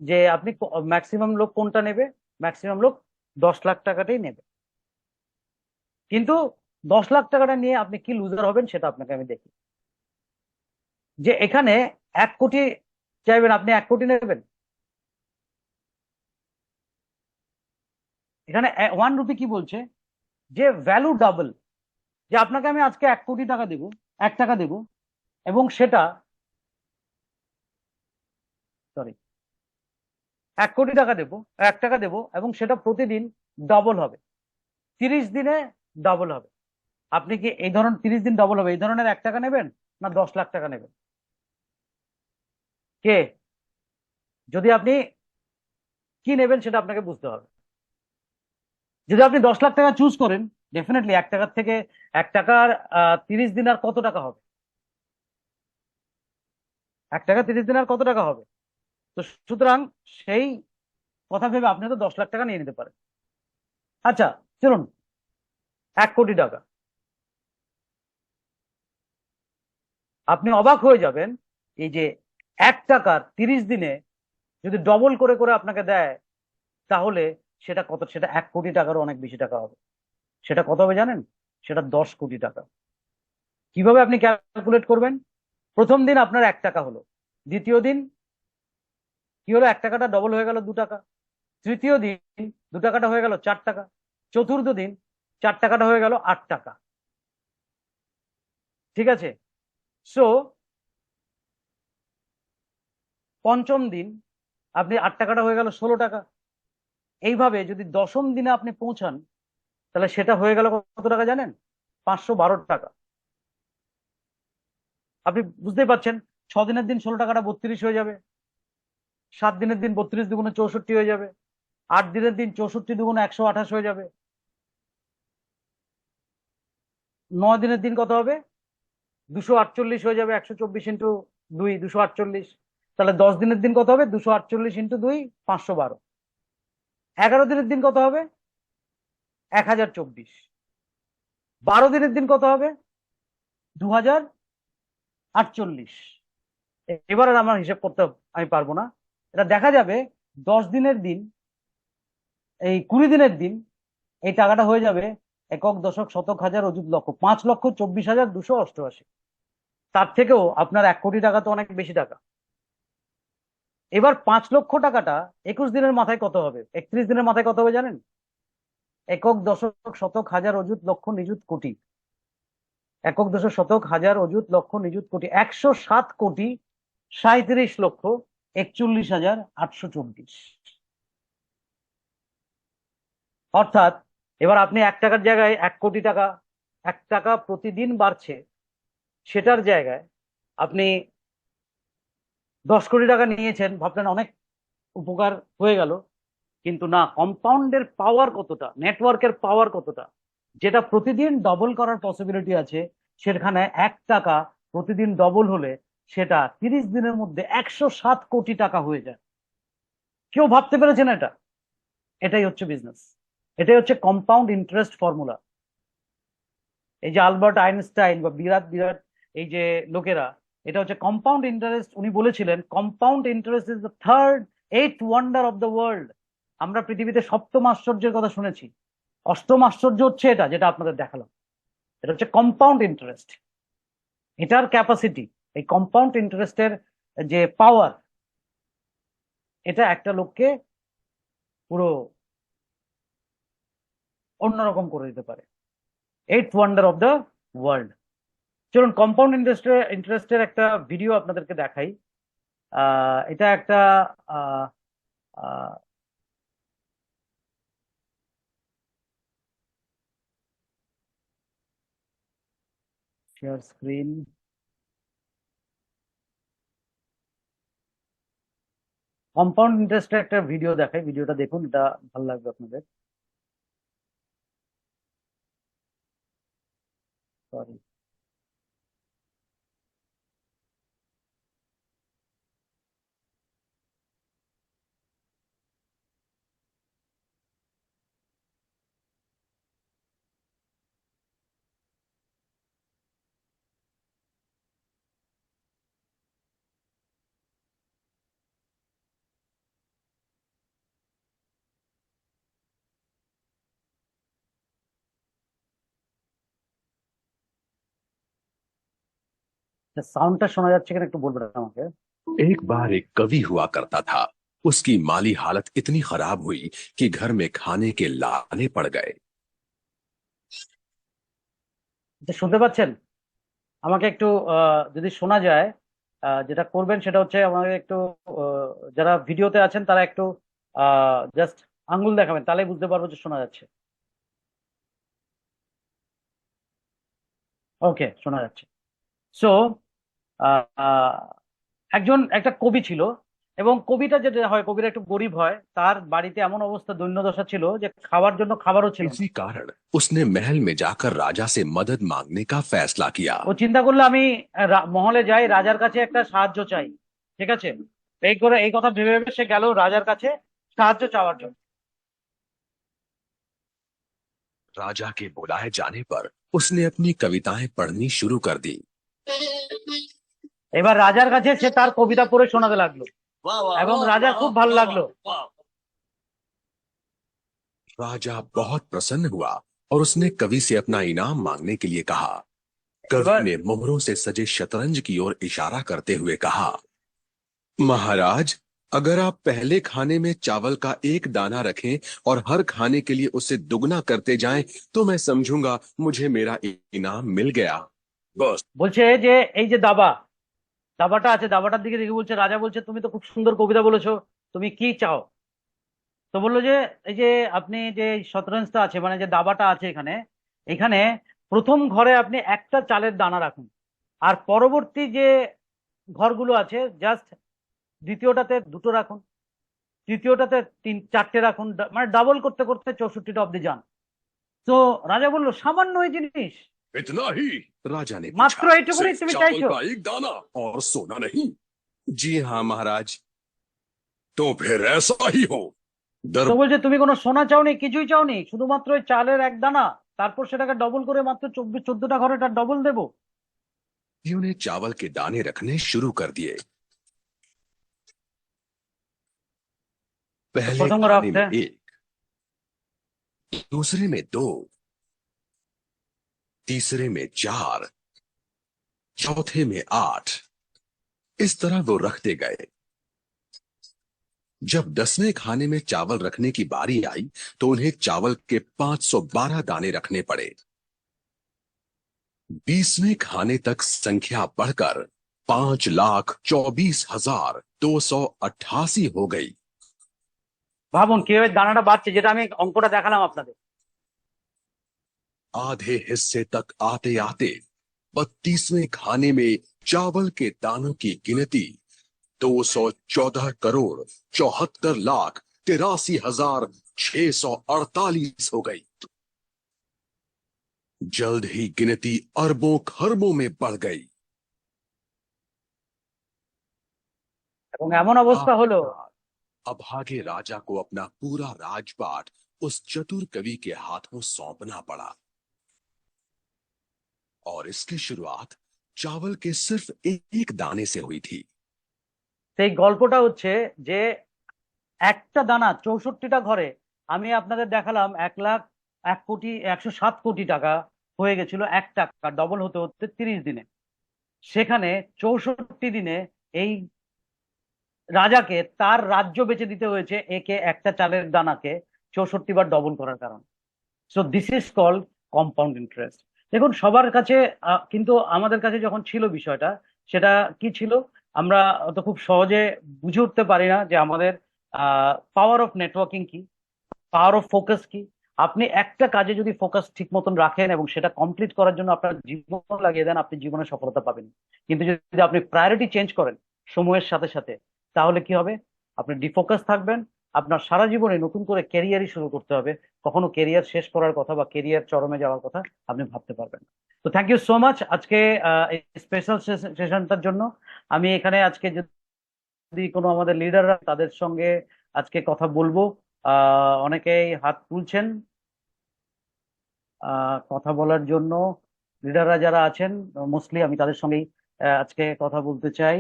Speaker 1: যে আপনি ম্যাক্সিমাম লোক কোনটা নেবে, ম্যাক্সিমাম লোক 10 লাখ টাকাটাই নেবে। কিন্তু 10 লাখ টাকাটা নিয়ে আপনি কি লুজার হবেন সেটা আপনাকে আমি দেখি। যে এখানে 1 কোটি চাইবেন, আপনি 1 কোটি নেবেন। এখানে 1 রুপি কি বলছে, যে ভ্যালু ডাবল, যে আপনাকে আমি আজকে 1 কোটি টাকা দেবো, 1 টাকা দেবো, এবং সেটা, সরি, 1 কোটি টাকা দেবো, 1 টাকা দেবো, এবং সেটা প্রতিদিন ডবল হবে, 30 দিনে ডবল হবে। আপনি কি এই ধরনের 30 দিন ডবল হবে এই ধরনের 1 টাকা নেবেন, না 10 লাখ টাকা নেবেন? কে? যদি আপনি কি নেবেন সেটা আপনাকে বুঝতে হবে। যদি আপনি 10 লাখ টাকা চুজ করেন, ডেফিনেটলি 1 টাকার থেকে 1 টাকার 30 দিন আর কত টাকা হবে? 1 টাকা 30 দিন আর কত টাকা হবে? তো সুতরাং সেই কথা ভেবে আপনি তো 10 লাখ টাকা নিয়ে নিতে পারেন। আচ্ছা, চলুন, 1 কোটি টাকা। আপনি অবাক হয়ে যাবেন, এই যে 1 টাকার 30 দিনে যদি ডবল করে করে আপনাকে দেয়, তাহলে সেটা কত? সেটা 1 কোটি টাকারও অনেক বেশি টাকা হবে। সেটা কত হবে জানেন? সেটা 10 কোটি টাকা। কিভাবে আপনি ক্যালকুলেট করবেন? প্রথম দিন আপনার 1 টাকা হলো, দ্বিতীয় দিন কি হলো, 1 টাকাটা ডবল হয়ে গেল 2 টাকা, তৃতীয় দিন 2 টাকাটা হয়ে গেল 4 টাকা, চতুর্থ দিন 4 টাকাটা হয়ে গেল 8 টাকা। ঠিক আছে? সো পঞ্চম দিন আপনি 8 টাকাটা হয়ে গেল 16 টাকা। এইভাবে যদি দশম দিনে আপনি পৌঁছান, তাহলে সেটা হয়ে গেল কত টাকা জানেন? 512 টাকা। আপনি বুঝতেই পারছেন, 6 দিনের দিন 16 টাকাটা 32 হয়ে যাবে, 7 দিনের দিন 32 দুগুণে 64 হয়ে যাবে, 8 দিনের দিন 64 দুগুণে 128 হয়ে যাবে, 9 দিনের দিন কত হবে? 248 হয়ে যাবে, 124 × 2 248। তাহলে 10 দিনের দিন কত হবে? 248 × 2 512। 11 দিনের দিন কত হবে? 1024। 12 দিনের দিন কত হবে? 2048। এবার আর আমার হিসাব করতে আমি পারবো না, এটা দেখা যাবে 10 দিনের দিন, এই 20 দিনের দিন, এই টাকাটা হয়ে যাবে একক দশক শতক হাজার অযুত লক্ষ, 5,24,288। তার থেকেও আপনার 1 কোটি টাকা তো অনেক বেশি টাকা। এবার 5 লক্ষ টাকাটা 21 দিনের মাথায় কত হবে, 31 দিনের মাথায় কত হবে জানেন? একক দশক শতক হাজার অযুত লক্ষ নিযুত কোটি, একক দশক শতক হাজার অযুত লক্ষ নিযুত কোটি, 107,37,41,824। অর্থাৎ এবার আপনি 1 টাকার জায়গায় 1 কোটি টাকা, 1 টাকা প্রতিদিন বাড়ছে, সেটার জায়গায় আপনি 10 কোটি টাকা নিয়েছেন, ভাবলেন অনেক উপকার হয়ে গেল, কিন্তু না, কম্পাউন্ডের পাওয়ার কতটা, নেটওয়ার্কের পাওয়ার কতটা, যেটা প্রতিদিন ডবল করার পসিবিলিটি আছে, সেখানে 1 টাকা প্রতিদিন ডবল হলে সেটা 30 দিনের মধ্যে 107 কোটি টাকা হয়ে যায়। কেউ ভাবতে পেরেছেন এটা? এটাই হচ্ছে বিজনেস, এটাই হচ্ছে কম্পাউন্ড ইন্টারেস্ট ফর্মুলা। এই যে আলবার্ট আইনস্টাইন বা বিরাট বিরাট এই যে লোকেরা, এটা হচ্ছে কম্পাউন্ড ইন্টারেস্ট। উনি বলেছিলেন compound interest is the third eight wonder of the world. আমরা পৃথিবীতে সপ্তম আশ্চর্যের কথা শুনেছি, অষ্টম আশ্চর্য হচ্ছে এটা যেটা আপনাদের দেখালাম। এটা হচ্ছে কম্পাউন্ড ইন্টারেস্ট। এটার ক্যাপাসিটি, এই কম্পাউন্ড ইন্টারেস্টের যে পাওয়ার, এটা একটা লোককে পুরো অন্যরকম করে দিতে পারে। Eight wonder of the world. চলুন কম্পাউন্ড ইন্টারেস্টের একটা ভিডিও আপনাদেরকে দেখাই। এটা একটা শেয়ার স্ক্রিন। কম্পাউন্ড ইন্টারেস্টের একটা ভিডিও দেখাই, ভিডিওটা দেখুন, এটা ভালো লাগবে আপনাদের। সরি। সাউন্ডটা শোনা যাচ্ছে কিনা একটু বলবেন আমাকে।
Speaker 2: एक बार एक कवि हुआ करता था। उसकी माली हालत इतनी खराब हुई कि घर में खाने के लाने पड़ गए।
Speaker 1: এটা শুনতে পাচ্ছেন? আমাকে একটু যদি শোনা যায়, যেটা করবেন সেটা হচ্ছে আমাকে একটু যারা ভিডিওতে আছেন তারা একটু জাস্ট আঙ্গুল দেখাবেন, তাহলেই বুঝতে পারবো যে শোনা যাচ্ছে। ওকে, শোনা যাচ্ছে। সো একটা কবি ছিল, এবং কবিটা যেটা হয়, কবিরা একটু গরিব হয়, তার বাড়িতে এমন অবস্থা, দৈন্যদশা ছিল যে খাওয়ার জন্য খাবারও ছিল না।
Speaker 2: इसी कारण उसने महल में जाकर राजा से मदद मांगने का फैसला किया।
Speaker 1: ও চিন্তা করলো আমি মহলে যাই, রাজার কাছে একটা সাহায্য চাই। ঠিক আছে, এই কথা ভেবে ভেবে সে গেল রাজার কাছে সাহায্য চাওয়ার জন্য।
Speaker 2: राजा के बुलाए जाने पर उसने अपनी कविताएं पढ़नी शुरू कर दी।
Speaker 1: এবার রাজার কাছে সে তার কবিতা পড়ে শোনাতে লাগলো, এবং রাজার খুব ভালো লাগলো।
Speaker 2: राजा बहुत प्रसन्न हुआ और उसने कवि से अपना इनाम मांगने के लिए कहा। कवि ने मोहरों से सजे शतरंज की ओर इशारा करते हुए कहा, महाराज, अगर आप पहले खाने में चावल का एक दाना रखें और हर खाने के लिए उसे दुगना करते जाएं, तो मैं समझूंगा मुझे मेरा इनाम मिल गया। बस।
Speaker 1: বলছে যে এই যে দাবাটা আছে, দাবাটার দিকে দেখে বলছে, রাজা বলছে তুমি তো খুব সুন্দর কবিতা বলেছো, তুমি কি চাও? তো বললো যে এই যে আপনি যে শতরঞ্জটা আছে, মানে যে দাবাটা আছে এখানে, এখানে প্রথম ঘরে আপনি একটা চালের দানা রাখুন, আর পরবর্তী যে ঘরগুলো আছে জাস্ট দ্বিতীয়টাতে দুটো রাখুন, তৃতীয়টাতে চারটে রাখুন, মানে ডাবল করতে করতে 64টা অব্দি যান। তো রাজা বললো সামান্য এই জিনিস,
Speaker 2: इतना ही? राजा ने
Speaker 1: মাত্র
Speaker 2: पूछा,
Speaker 1: এইটুকুনি
Speaker 2: सिर्फ
Speaker 1: তুমি
Speaker 2: चावल
Speaker 1: চাইছো?
Speaker 2: का एक दाना और सोना नहीं? जी हाँ महाराज। तो फिर ऐसा ही हो।
Speaker 1: তো
Speaker 2: दर
Speaker 1: বলছে তুমি কোনো সোনা চাওনি, কিছুই চাওনি, শুধুমাত্র ওই চালের এক দানা, তারপর সেটাকে ডবল করে মাত্র 14টা ঘরে তার ডবল দেবো।
Speaker 2: ने चावल के दाने रखने शुरू कर दिए। पहले
Speaker 1: প্রথম ঘরে
Speaker 2: खाने
Speaker 1: রাখতে,
Speaker 2: में एक, दूसरे में दो, तीसरे में चार, चौथे में आठ। इस तरह वो रखते गए। जब 10वें खाने में चावल रखने की बारी आई तो उन्हें चावल के 512 दाने रखने पड़े। 20वें खाने तक संख्या बढ़कर 5,24,288 हो गई।
Speaker 1: ভাবুন কিভাবে দানাটা বাড়ছে, যেটা আমি অঙ্কটা দেখালাম আপনাদের।
Speaker 2: आधे हिस्से तक आते आते 32वें खाने में चावल के दानों की गिनती 214 करोड़ 74 लाख 83,648 हो गई। जल्द ही गिनती अरबों खरबों में बढ़ गई।
Speaker 1: এবং এমন অবস্থা হলো,
Speaker 2: आखिरकार अभागे राजा को अपना पूरा राजपाट उस चतुर कवि के हाथों सौंपना पड़ा और इसकी शुरुआत चावल के सिर्फ एक दाने से हुई थी।
Speaker 1: সেই গল্পটা হচ্ছে যে একটা দানা 64টা ঘরে, আমি আপনাদের দেখালাম 1,01,01,07 কোটি টাকা হয়ে গেছিল, 1 টাকা ডবল হতে হতে 30 দিনে। সেখানে 64 দিনে এই রাজাকে তার রাজ্য বেচে দিতে হয়েছে একে একটা চালের দানাকে 64 বার ডবল করার কারণে। So this is called compound interest. দেখুন সবার কাছে কিন্তু আমাদের কাছে যখন ছিল বিষয়টা, সেটা কি ছিল, আমরা অত খুব সহজে বুঝে উঠতে পারি না যে আমাদের পাওয়ার অফ নেটওয়ার্কিং কি, পাওয়ার অফ ফোকাস কি। আপনি একটা কাজে যদি ফোকাস ঠিক মতন রাখেন এবং সেটা কমপ্লিট করার জন্য আপনার জীবন লাগিয়ে দেন, আপনি জীবনে সফলতা পাবেন। কিন্তু যদি আপনি প্রায়োরিটি চেঞ্জ করেন সময়ের সাথে সাথে, তাহলে কি হবে, আপনি ডিফোকাস থাকবেন। আপনার সারা জীবনে নতুন করে ক্যারিয়ারই শুরু করতে হবে, কখনো ক্যারিয়ার শেষ করার কথা বা ক্যারিয়ার চরমে যাওয়ার কথা আপনি ভাবতে পারবেন না। তো থ্যাংক ইউ সো মাচ আজকে এই স্পেশাল সেশনটার জন্য। আমি এখানে আজকে যদি কোনো আমাদের লিডাররা তাদের সঙ্গে আজকে কথা বলবো, অনেকেই হাত তুলছেন কথা বলার জন্য। লিডাররা যারা আছেন মোস্টলি আমি তাদের সঙ্গেই আজকে কথা বলতে চাই।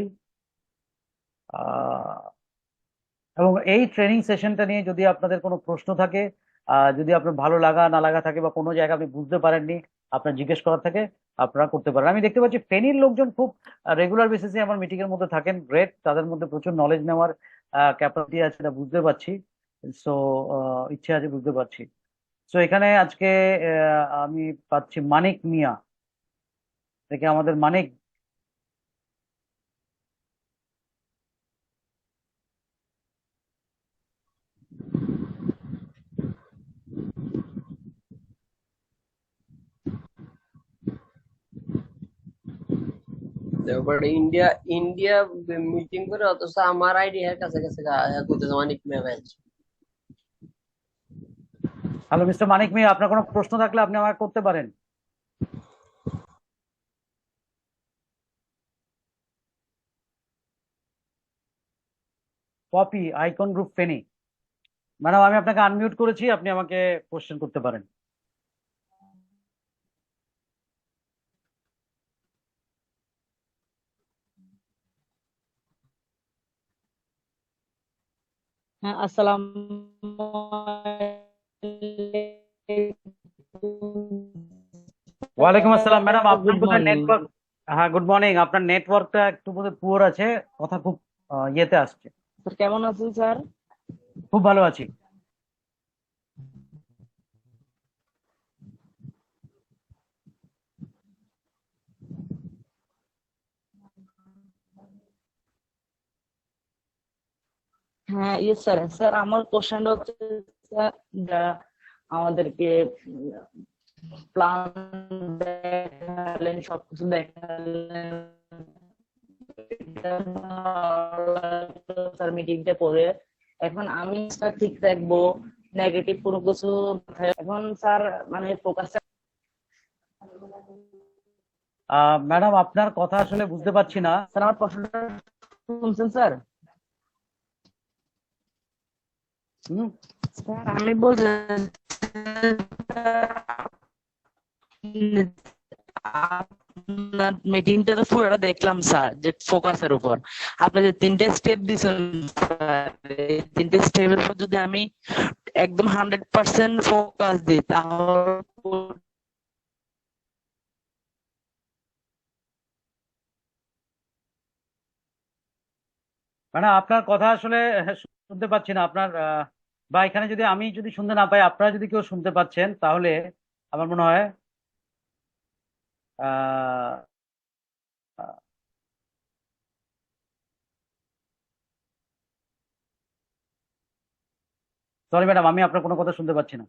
Speaker 1: এবং এই ট্রেনিং সেশনটা নিয়ে যদি আপনাদের কোনো প্রশ্ন থাকে, যদি আপনার ভালো লাগা না লাগা থাকে বা কোনো জায়গা আপনি বুঝতে পারেননি, আপনার জিজ্ঞেস করার থাকে, আপনারা করতে পারেন। আমি দেখতে পাচ্ছি ফেনীর লোকজন খুব রেগুলার বেসিসে আমার মিটিং এর মধ্যে থাকেন, গ্রেট, তাদের মধ্যে প্রচুর নলেজ নেওয়ার ক্যাপাসিটি আছে, এটা বুঝতে পারছি। সো ইচ্ছে আছে, বুঝতে পারছি। সো এখানে আজকে আমি পাচ্ছি মানিক মিয়া, দেখে আমাদের মানিক।
Speaker 3: তারপরে ইন্ডিয়া ইন্ডিয়া মিটিং করে, অথচ আমার আইডিয়ার কাছে কাছে করতেছে অনেক মেয়ে।
Speaker 1: হ্যালো মিস্টার মানিক মিয়া, আপনার কোনো প্রশ্ন থাকলে আপনি আমাকে করতে পারেন। Poppy, icon group Feni. Madam আমি আপনাকে আনমিউট করেছি, আপনি আমাকে কোশ্চেন করতে পারেন।
Speaker 4: হ্যাঁ, আসসালামু
Speaker 1: ওয়ালাইকুম আসসালাম ম্যাডাম, আপনার
Speaker 4: গুড
Speaker 1: বোধহয়
Speaker 4: মর্নিং।
Speaker 1: নেটওয়ার্ক, হ্যাঁ গুড মর্নিং, আপনার নেটওয়ার্কটা একটু বোধহয় পুয়ার আছে, কথা খুব ইয়েতে আসছে।
Speaker 4: স্যার কেমন আছেন স্যার?
Speaker 1: খুব ভালো আছি।
Speaker 4: হ্যাঁ ইয়েস স্যার। স্যার আমার কোশ্চেনটা হচ্ছে স্যার, যারা আমাদেরকে প্ল্যান দেখালেন, সবকিছু দেখালেন স্যার মিটিংটা পরে, এখন আমি স্যার ঠিক রাখবো নেগেটিভ কোনো কিছু এখন স্যার মানে ফোকাস।
Speaker 1: ম্যাডাম আপনার কথা আসলে বুঝতে পারছি না।
Speaker 4: স্যার আমার প্রশ্নটা শুনছেন স্যার? স্যার আমি বলছি আপনার মিটিংটা তো পুরোটা দেখলাম স্যার, যে ফোকাসের উপর আপনি যে 3টে স্টেপ দিয়েছেন স্যার, এই 3টে স্টেপের উপর যদি আমি একদম 100% ফোকাস দিই তাহলে
Speaker 1: মানে আপনার কথা আসলে শুনতে পাচ্ছি না আপনার, বা এখানে যদি আমি যদি শুনতে না পাই, আপনারা যদি কেউ শুনতে পাচ্ছেন তাহলে আমার মনে হয় সরি ম্যাডাম, আমি আপনার কোনো কথা শুনতে পাচ্ছি না।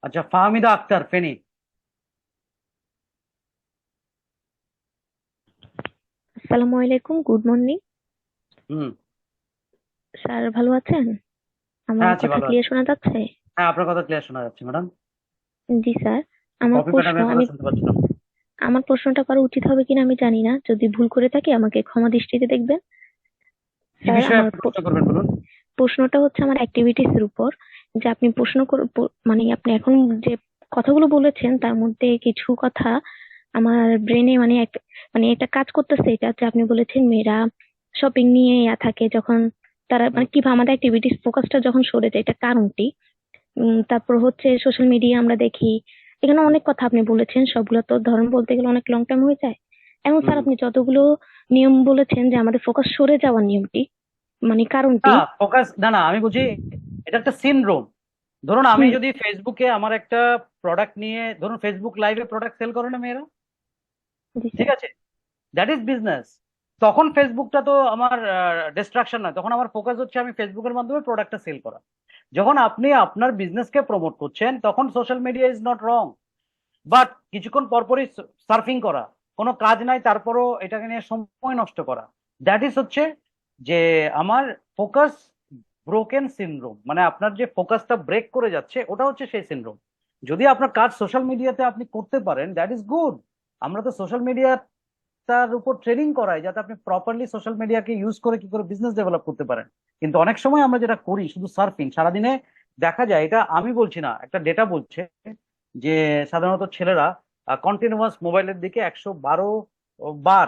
Speaker 1: আচ্ছা, ফাহমিদা আক্তার, ফেনী।
Speaker 5: আসসালামু আলাইকুম, গুড মর্নিং।
Speaker 1: হুম।
Speaker 5: স্যার ভালো আছেন? আমার
Speaker 1: হ্যাঁ, আছি,
Speaker 5: কথা
Speaker 1: ভালো আছি।
Speaker 5: ক্লিয়ার শোনা যাচ্ছে?
Speaker 1: হ্যাঁ, আপনার কথা ক্লিয়ার শোনা যাচ্ছে, ম্যাডাম।
Speaker 5: জি স্যার। আমার
Speaker 1: কপি
Speaker 5: প্রশ্ন
Speaker 1: ম্যাডামের কথা
Speaker 5: আমি
Speaker 1: শুনতে পাচ্ছিলাম।
Speaker 5: আমার প্রশ্নটা করা উচিত হবে কিনা আমি জানি না, যদি ভুল করে থাকি আমাকে ক্ষমা দৃষ্টিতে দেখবেন।
Speaker 1: কি
Speaker 5: স্যার
Speaker 1: বিষয়ে
Speaker 5: আমার
Speaker 1: প্রশ্ন করবেন বলুন।
Speaker 5: প্রশ্নটা হচ্ছে আমার অ্যাক্টিভিটিস এর উপর, যে আপনি মানে আপনি এখন যে কথাগুলো বলেছেন তার মধ্যে কিছু কথা আমার ব্রেনে মানে এটা কাজ করতেছে। এটা হচ্ছে আপনি বলেছেন মেয়েরা শপিং নিয়ে থাকে যখন তারা
Speaker 1: হুম,
Speaker 5: মানে কিভাবে আমাদের অ্যাক্টিভিটিস ফোকাসটা যখন সরে যায়, এটা কারণটি। তারপর হচ্ছে সোশ্যাল মিডিয়া আমরা দেখি। এখানে
Speaker 1: হুম,
Speaker 5: অনেক কথা আপনি বলেছেন, সবগুলো তো ধরেন বলতে গেলে অনেক লং টাইম হয়ে যায়। এখন স্যার
Speaker 1: হুম।
Speaker 5: আপনি যতগুলো নিয়ম বলেছেন যে আমাদের ফোকাস সরে যাওয়ার নিয়মটি, মানে
Speaker 1: না,
Speaker 5: কারণটি।
Speaker 1: ফোকাস না, না, আমি বলছি এটা একটা সিনড্রোম। ধরুন আমি
Speaker 5: হুম।
Speaker 1: যদি ফেসবুকে আমার একটা প্রোডাক্ট নিয়ে, ধরুন ফেসবুক লাইভে প্রোডাক্ট সেল করে না মেয়েরা,
Speaker 5: জি
Speaker 1: ঠিক
Speaker 5: স্যার।
Speaker 1: আছে, দ্যাট ইজ বিজনেস। তখন ফেসবুকটা তো আমার ডিস্ট্রাকশন নয়, তখন আমার ফোকাস হচ্ছে আমি ফেসবুকের মাধ্যমে প্রোডাক্টটা সেল করা। যখন আপনি আপনার বিজনেসকে প্রমোট করছেন তখন social media is not wrong, but কিছুক্ষণ পরপরই সার্ফিং করা, কোনো কাজ নাই তারপরও এটাকে নিয়ে সময় নষ্ট করা, দ্যাট ইজ হচ্ছে যে আমার ফোকাস ব্রোকেন সিনড্রোম। মানে আপনার যে ফোকাসটা ব্রেক করে যাচ্ছে ওটা হচ্ছে সেই সিনড্রোম। যদি আপনার কাজ সোশ্যাল মিডিয়াতে আপনি করতে পারেন, দ্যাট ইজ গুড। আমরা তো সোশ্যাল মিডিয়া তার উপর ট্রেনিং করাই যাতে আপনি প্রপারলি সোশ্যাল মিডিয়াকে ইউজ করে কি করে বিজনেস ডেভেলপ করতে পারেন। কিন্তু অনেক সময় আমরা যেটা করি শুধু সার্ফিং সারাদিনে, দেখা যায়, এটা আমি বলছি না, একটা ডেটা বলছে যে সাধারণত ছেলেরা কন্টিনিউয়াস মোবাইলের দিকে 112 বার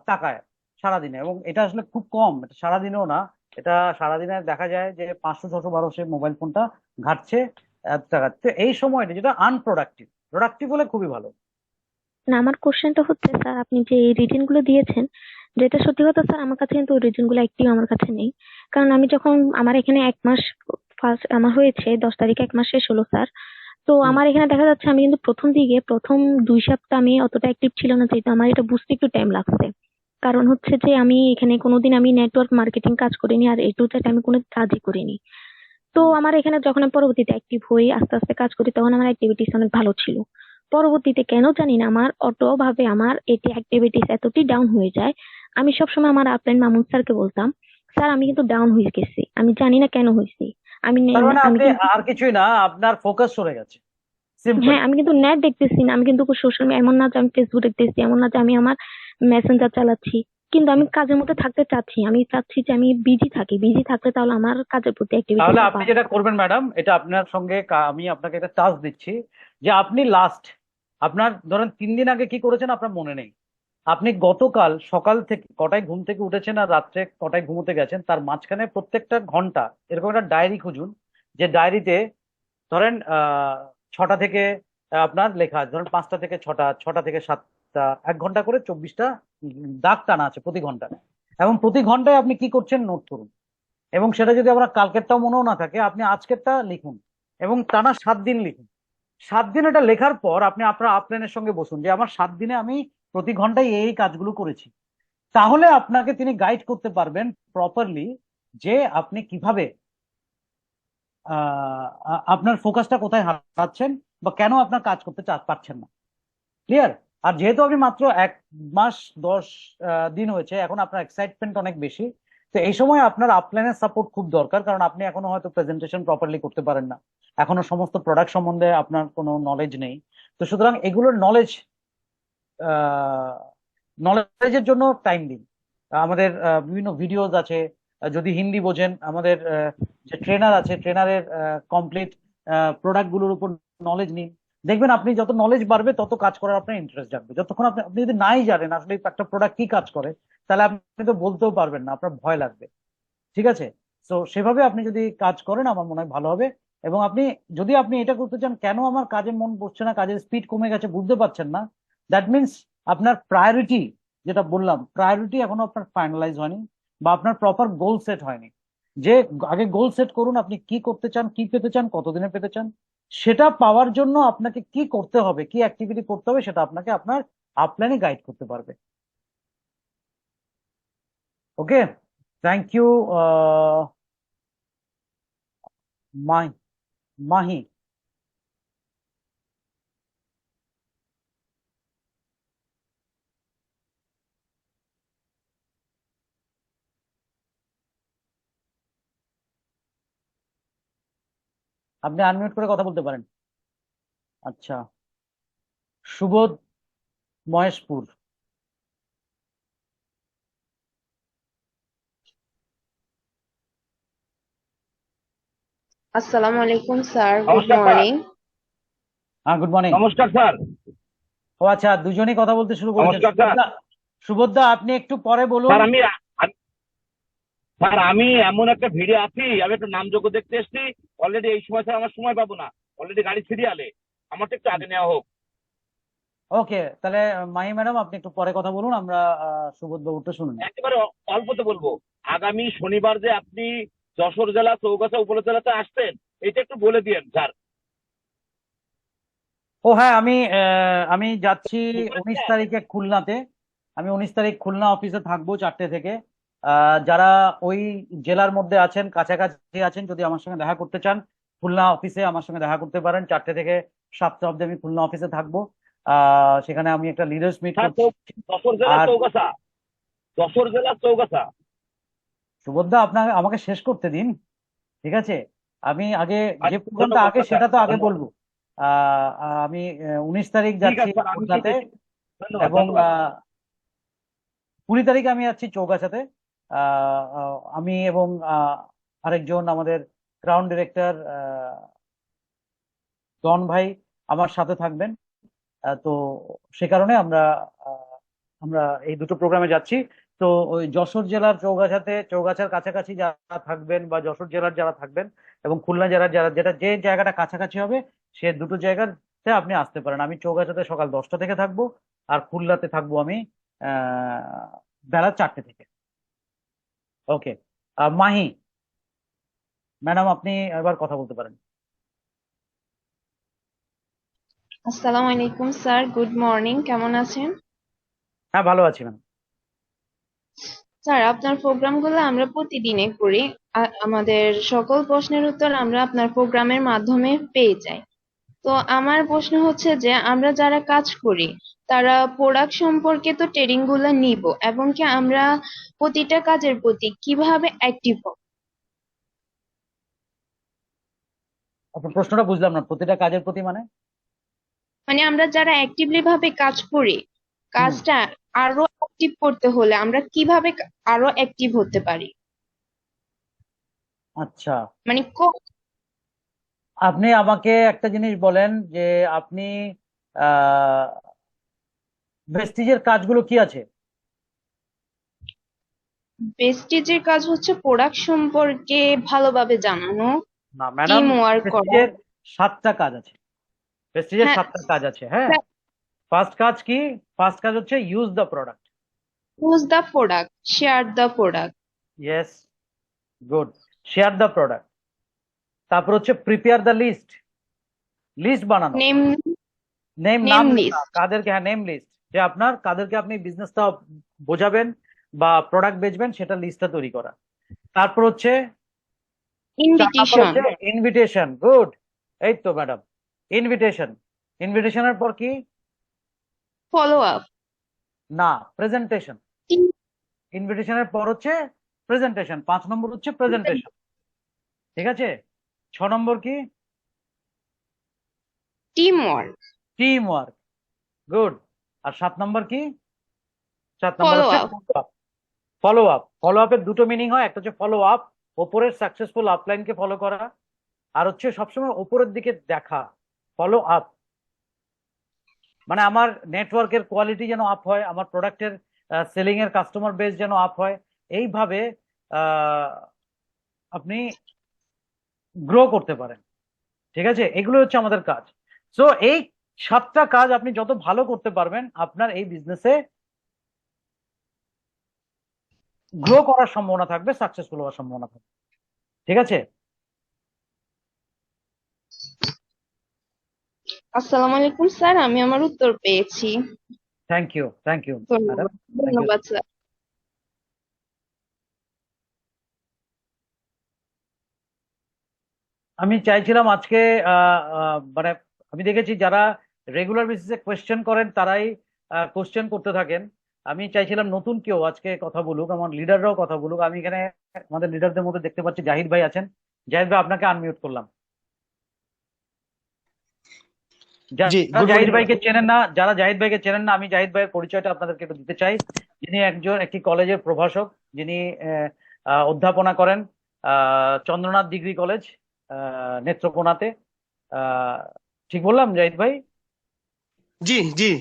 Speaker 1: তাকায় সারাদিনে, এবং এটা আসলে খুব কম, এটা সারাদিনেও না। এটা সারাদিনে দেখা যায় যে 500-600 বারও সে মোবাইল ফোনটা ঘাটছে, তাকাচ্ছে। এই সময়টা যেটা আনপ্রোডাক্টিভ, প্রোডাক্টিভ হলে খুবই ভালো।
Speaker 5: না, আমার কোশ্চেনটা হচ্ছে স্যার আপনি যে এই রিজন গুলো দিয়েছেন, যেটা সত্যি কথা স্যার আমার কাছে কিন্তু রিজন গুলো একটিও আমার কাছে নেই। কারণ আমি যখন আমার এখানে 1 মাস ফার্স্ট আমার হয়েছে 10 তারিখে 1 মাস শেষ হলো স্যার। তো
Speaker 1: হুম।
Speaker 5: আমার এখানে দেখা যাচ্ছে আমি কিন্তু প্রথম দিকে প্রথম 2 সপ্তাহ আমি অতটা অ্যাক্টিভ ছিল না, যেহেতু আমার এটা বুঝতে একটু টাইম লাগছে। কারণ হচ্ছে যে আমি এখানে কোনোদিন আমি নেটওয়ার্ক মার্কেটিং কাজ করিনি, আর এ টু জেড আমি কোনো কাজই করিনি। তো
Speaker 1: হুম।
Speaker 5: আমার এখানে যখন আমি পরবর্তীতে অ্যাক্টিভ হই আস্তে আস্তে কাজ করি, তখন আমার অ্যাক্টিভিটিস অনেক ভালো ছিল। পরবর্তীতে কেন জানি না আমার অটো ভাবে আমার এটি অ্যাক্টিভিটিস এতটি ডাউন হয়ে যায়। আমি সবসময় আমার আপলাইন মামুন স্যারকে বলতাম, স্যার আমি কিন্তু ডাউন হয়ে গেছি, আমি জানি না কেন হয়েছি।
Speaker 1: তার মানে
Speaker 5: আমি
Speaker 1: আপনি
Speaker 5: কিন্তু
Speaker 1: আর কিছুই না, আপনার ফোকাস সরে গেছে, সিম্পল।
Speaker 5: হ্যাঁ, আমি কিন্তু নেট দেখতেছি না, আমি কিন্তু সোশ্যাল মিডিয়া, এমন না যে আমি ফেসবুক দেখতেছি, এমন না যে আমি আমার মেসেঞ্জার চালাচ্ছি, কিন্তু আমি কাজের মধ্যে থাকতে চাচ্ছি। আমি চাচ্ছি যে আমি বিজি থাকি, বিজি থাকলে তাহলে আমার কাজের প্রতি
Speaker 1: তাহলে
Speaker 5: অ্যাক্টিভিটিসটা
Speaker 1: আপনি
Speaker 5: বাড়ে।
Speaker 1: যেটা করবেন ম্যাডাম, এটা আপনার সঙ্গে আমি আপনাকে একটা টাস্ক দিচ্ছি, যে আপনি লাস্ট আপনার ধরেন 3 দিন আগে কি করেছেন আপনার মনে নেই। আপনি গতকাল সকাল থেকে কটায় ঘুম থেকে উঠেছেন আর রাত্রে কটায় ঘুমোতে গেছেন, তার মাঝখানে প্রত্যেকটা ঘন্টা এরকম একটা ডায়েরি খুঁজুন। যে ডায়েরিতে ধরেন 6টা থেকে আপনার লেখা আছে, ধরেন 5টা থেকে 6টা, 6টা থেকে 7টা, 1 ঘন্টা করে 24টা দাগ টানা আছে প্রতি ঘন্টায়। এবং প্রতি ঘন্টায় আপনি কি করছেন নোট করুন। এবং সেটা যদি আপনার কালকেরটাও মনেও না থাকে, আপনি আজকেরটা লিখুন, এবং টানা 7 দিন লিখুন। 7 দিন এটা লেখার পর আপনি আপনার আপলাইনের সঙ্গে বসুন যে আমার 7 দিনে আমি প্রতি ঘন্টায় এই কাজগুলো করেছি। তাহলে আপনাকে তিনি গাইড করতে পারবেন প্রপারলি যে আপনি কিভাবে আপনার ফোকাসটা কোথায় হারাচ্ছেন, বা কেন আপনার কাজ করতে পারছেন না। ক্লিয়ার? আর যেহেতু আপনি মাত্র 1 মাস 10 দিন হয়েছে, এখন আপনার এক্সাইটমেন্ট অনেক বেশি। তো এই সময় আপনার আপলাইনের সাপোর্ট খুব দরকার, কারণ আপনি এখনো হয়তো প্রেজেন্টেশন প্রপারলি করতে পারেন না, এখনো সমস্ত প্রোডাক্ট সম্বন্ধে আপনার কোনো নলেজ নেই। তো সুতরাং এগুলোর নলেজের জন্য টাইম দিন। আমাদের বিভিন্ন ভিডিওজ আছে, যদি হিন্দি বোঝেন আমাদের যে ট্রেনার আছে, ট্রেনারের কমপ্লিট প্রোডাক্ট গুলোর উপর নলেজ নিন। দেখবেন আপনি যত নলেজ বাড়বে তত কাজ করার আপনার ইন্টারেস্ট জাগবে। যতক্ষণ আপনি আপনি যদি নাই জানেন আসলে একটা প্রোডাক্ট কি কাজ করে, তাহলে আপনি তো বলতেও পারবেন না, আপনার ভয় লাগবে। ঠিক আছে? তো সেভাবে আপনি যদি কাজ করেন আমার মনে হয় ভালো হবে। এবং যদি আপনি এটা করতে চান, কেন আমার কাজে মন বসছে না, কাজের স্পিড কমে গেছে, বুঝতে পারছেন না, দ্যাট মিনস আপনার প্রায়োরিটি, যেটা বললাম, প্রায়োরিটি এখনো আপনার ফাইনালাইজ হয়নি, বা আপনার প্রপার গোল সেট হয়নি। যে আগে গোল সেট করুন, আপনি কি করতে চান, কি পেতে চান, কতদিনে পেতে চান। সেটা পাওয়ার জন্য আপনাকে কি করতে হবে, কি অ্যাক্টিভিটি করতে হবে, সেটা আপনাকে আপনার আপলাইনে গাইড করতে পারবে। ওকে, থ্যাংক ইউ। মাই মাহি। আপনি আনমিউট করে কথা বলতে পারেন। আচ্ছা, সুবোধ, মহেশপুর।
Speaker 6: আসসালামু আলাইকুম স্যার, গুড
Speaker 7: নমস্কার স্যার।
Speaker 6: মর্নিং।
Speaker 1: হ্যাঁ, গুড মর্নিং।
Speaker 7: নমস্কার স্যার।
Speaker 1: ও আচ্ছা, দুজনেই কথা বলতে শুরু করেছেন।
Speaker 7: নমস্কার স্যার।
Speaker 1: সুবোধদা, আপনি একটু পরে বলুন।
Speaker 7: স্যার আমি এমন একটা ভিড়ে আছি, আমি একটা নামযোগ্য দেখতে এসেছি। অলরেডি এই সময় স্যার আমার সময় পাবো না, অলরেডি গাড়ি সিরিয়ালে, আমারটা একটু আগে নেওয়া হোক।
Speaker 1: ওকে, তাহলে মাহি ম্যাডাম আপনি একটু পরে কথা বলুন, আমরা সুবোধ বাবুটা শুনুন।
Speaker 7: একেবারে অল্পতে বলবো, আগামী শনিবার যে আপনি যশোর জেলা চৌগাছা উপজেলাতে আসছেন, এটা একটু বলে দিয়েন স্যার।
Speaker 1: ও হ্যাঁ, আমি যাচ্ছি 19 তারিখে খুলনাতে। আমি 19 তারিখ খুলনা অফিসে থাকবো 4টে থেকে। যারা ওই জেলার মধ্যে আছেন, কাছাকাছি আছেন, যদি আমার সঙ্গে দেখা করতে চান, খুলনা অফিসে আমার সঙ্গে দেখা করতে পারেন। 4টে থেকে 7টা অবধি আমি খুলনা অফিসে থাকবো। সেখানে আমি একটা লিডার্স মিট
Speaker 7: স্যার
Speaker 1: করছি।
Speaker 7: যশোর জেলা
Speaker 1: আর
Speaker 7: চৌগাছা, যশোর জেলা চৌগাছা।
Speaker 1: সুবোধদা, আপনাকে আমাকে শেষ করতে দিন, ঠিক আছে? আমি আগে যে
Speaker 7: আচ্ছা,
Speaker 1: প্রোগ্রামটা
Speaker 7: ধন্যবাদ
Speaker 1: আগে
Speaker 7: স্যার,
Speaker 1: সেটা তো আগে
Speaker 7: ধন্যবাদ।
Speaker 1: বলবো। আমি 19 তারিখ
Speaker 7: ঠিক
Speaker 1: যাচ্ছি
Speaker 7: আছে স্যার, আমি
Speaker 1: খুলনাতে,
Speaker 7: ধন্যবাদ
Speaker 1: এবং
Speaker 7: ধন্যবাদ।
Speaker 1: 20 তারিখে আমি যাচ্ছি চৌগাছাতে। আমি এবং আরেকজন আমাদের ক্রাউন ডিরেক্টর ডন ভাই আমার সাথে থাকবেন। তো সে কারণে আহ, আমরা এই দুটো প্রোগ্রামে যাচ্ছি। তো ওই যশোর জেলার চৌগাছার কাছাকাছি যারা থাকবেন, বা যশোর জেলার যারা থাকবেন, এবং খুলনা জেলার যারা, যেটা যে জায়গাটা কাছাকাছি হবে, সে দুটো জায়গাতে আপনি আসতে পারেন। আমি চৌগাছাতে সকাল 10টা থেকে থাকবো, আর খুলনাতে থাকবো আমি বেলা 4টে থেকে। ওকে, মাহি ম্যাডাম, আপনি এবার কথা বলতে পারেন।
Speaker 6: আসসালামু আলাইকুম স্যার, গুড মর্নিং। কেমন আছেন?
Speaker 1: হ্যাঁ, ভালো আছি ম্যাম।
Speaker 6: স্যার, আপনার প্রোগ্রামগুলো আমরা প্রতিদিনে করি। আমাদের সকল প্রশ্নের উত্তর আমরা আপনার প্রোগ্রামের মাধ্যমে পেয়ে যাই। তো আমার প্রশ্ন হচ্ছে যে আমরা যারা কাজ করি তারা প্রোডাক্ট সম্পর্কে তো ট্রেনিং গুলো নিব, এবং কি আমরা প্রতিটা কাজের প্রতি কিভাবে অ্যাক্টিভ হব?
Speaker 1: আপনার প্রশ্নটা বুঝলাম না, প্রতিটা কাজের প্রতি মানে?
Speaker 6: মানে আমরা যারা অ্যাক্টিভলি ভাবে কাজ করি,
Speaker 1: হুম,
Speaker 6: কাজটা আরো অ্যাক্টিভ করতে হলে আমরা কিভাবে আরো অ্যাক্টিভ হতে পারি?
Speaker 1: আচ্ছা।
Speaker 6: মানে
Speaker 1: আপনি আমাকে একটা জিনিস বলেন যে আপনি আহ ভেস্টিজের কাজগুলো কি আছে?
Speaker 6: প্রেস্টিজের কাজ হচ্ছে প্রোডাক্ট সম্পর্কে ভালোভাবে জানানো,
Speaker 1: না ম্যাডাম,
Speaker 6: টিম ওয়ার্ক করা।
Speaker 1: ভেস্টিজের 7টা কাজ আছে। ভেস্টিজের
Speaker 6: হ্যাঁ,
Speaker 1: 7টা কাজ আছে, হ্যাঁ। ফার্স্ট কাজ কি? ফার্স্ট কাজ হচ্ছে use the product.
Speaker 6: Choose the product, share the product,
Speaker 1: yes, good. Share the product. তারপর হচ্ছে প্রিপেয়ার দ্য লিস্ট, লিস্ট বানানো।
Speaker 6: নেম
Speaker 1: নাম
Speaker 6: নেম
Speaker 1: লেখা,
Speaker 6: লিস্ট,
Speaker 1: কাদেরকে, হ্যাঁ, নেম লিস্ট, যে আপনার কাদেরকে আপনি বিজনেসটা বোঝাবেন বা প্রোডাক্ট বেচবেন, সেটা লিস্টটা তৈরি করা। তারপর হচ্ছে 4 নাম্বার
Speaker 6: ইনভিটেশন,
Speaker 1: হচ্ছে ইনভিটেশন। গুড, এই তো ম্যাডাম, ইনভিটেশন। ইনভিটেশনের পর কি?
Speaker 6: ফলো আপ,
Speaker 1: না, প্রেজেন্টেশন। ইনভিটেশনের পর হচ্ছে প্রেজেন্টেশন। 5 নম্বর হচ্ছে প্রেজেন্টেশন, ঠিক আছে? 6 নম্বর কি?
Speaker 6: Team work,
Speaker 1: team work. Good. আর 7 নম্বর কি? 7 নম্বর
Speaker 6: ফলো
Speaker 1: হচ্ছে
Speaker 6: আপ।
Speaker 1: Follow up. ফলো আপের দুটো মিনিং হয়, একটা হচ্ছে ফলো আপ, ওপরের সাকসেসফুল আপলাইনকে ফলো করা, আর হচ্ছে সবসময় ওপরের দিকে দেখা। ফলো আপ মানে আমার নেটওয়ার্কের কোয়ালিটি যেন আপ হয়, আমার প্রোডাক্টের সেলিং এর কাস্টমার বেস যেন আপ হয়, এইভাবে আহ, আপনি গ্রো করতে পারেন, ঠিক আছে? এগুলো হচ্ছে আমাদের কাজ। সো এই 7টা কাজ আপনি যত ভালো করতে পারবেন, আপনার এই বিজনেসে গ্রো করার সম্ভাবনা থাকবে, সাকসেসফুল হওয়ার সম্ভাবনা থাকবে, ঠিক আছে?
Speaker 6: আসসালামু আলাইকুম স্যার, আমি আমার উত্তর পেয়েছি।
Speaker 1: Thank you, thank you madam,
Speaker 6: ধন্যবাদ,
Speaker 1: থ্যাংক ইউ।
Speaker 6: ধন্যবাদ স্যার।
Speaker 1: আমি চাইছিলাম আজকে মানে আমি দেখেছি যারা রেগুলার বেসিসে কোয়েশ্চেন করেন তারাই কোয়েশ্চেন করতে থাকেন। আমি চাইছিলাম নতুন কেউ আজকে কথা বলুক, আমার লিডাররাও কথা বলুক। আমি এখানে আমাদের লিডারদের মধ্যে দেখতে পাচ্ছি জাহিদ ভাই আছেন। জাহিদ ভাই, আপনাকে আনমিউট করলাম।
Speaker 8: জি,
Speaker 1: যারা
Speaker 8: গুড
Speaker 1: জাহিদ
Speaker 8: মর্নিং।
Speaker 1: ভাইকে চেনেন না, আমি জাহিদ ভাইয়ের পরিচয়টা আপনাদেরকে একটু দিতে চাই। যিনি একটি কলেজের প্রভাষক, যিনি অধ্যাপনা করেন চন্দ্রনাথ ডিগ্রি কলেজ, নেত্রকোনাতে। আহ, ঠিক বললাম জাহিদ ভাই?
Speaker 8: জি জি।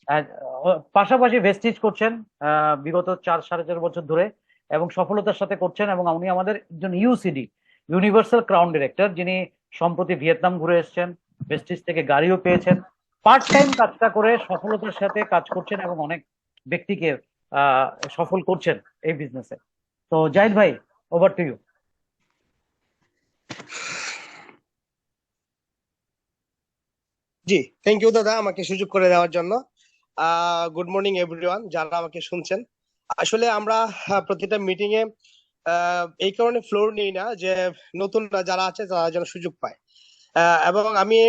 Speaker 1: আর পাশাপাশি ভেস্টিজ করছেন বিগত 4 সাড়ে 4 বছর ধরে, এবং সফলতার সাথে করছেন। এবং উনি আমাদের একজন ইউসিডি, ইউনিভার্সাল ক্রাউন ডিরেক্টর, যিনি সম্প্রতি ভিয়েতনাম ঘুরে এসেছেন, ভেস্টিজ থেকে গাড়িও পেয়েছেন। পার্ট টাইম কাজটা করে সফলতার সাথে কাজ করছেন এবং অনেক ব্যক্তিকে সফল করছেন এই বিজনেসে। তো জাহিদ ভাই, ওভার টু ইউ।
Speaker 8: জি, থ্যাংক ইউ দাদা আমাকে সুযোগ করে দেওয়ার জন্য। গুড মর্নিং এভরিওয়ান যারা আমাকে শুনছেন। আসলে আমরা প্রতিটা মিটিং এ এই কারণে ফ্লোর নিই না যে নতুন যারা আছে তারা যেন সুযোগ পায়। এবং আমি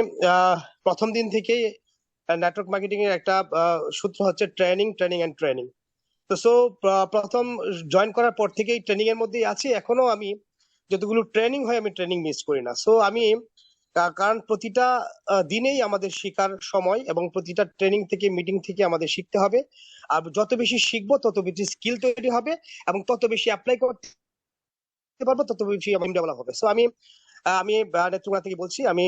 Speaker 8: প্রথম দিন থেকেই নেটওয়ার্ক মার্কেটিং এর একটা সূত্র হচ্ছে ট্রেনিং ট্রেনিং এন্ড ট্রেনিং। তো প্রথম জয়েন করার পর থেকেই ট্রেনিং এর মধ্যেই আছি। এখনো আমি যতগুলো ট্রেনিং হয় আমি ট্রেনিং মিস করি না। আমি কারণ প্রতিটা দিনেই আমাদের শেখার সময়, এবং প্রতিটা ট্রেনিং থেকে মিটিং থেকে আমাদের শিখতে হবে। আর যত বেশি শিখবো তত বেশি স্কিল তৈরি হবে, এবং তত বেশি অ্যাপ্লাই করতে পারবো, তত বেশি ডেভেলপ হবে। আমি আমি নেত্রকোনা থেকে বলছি। আমি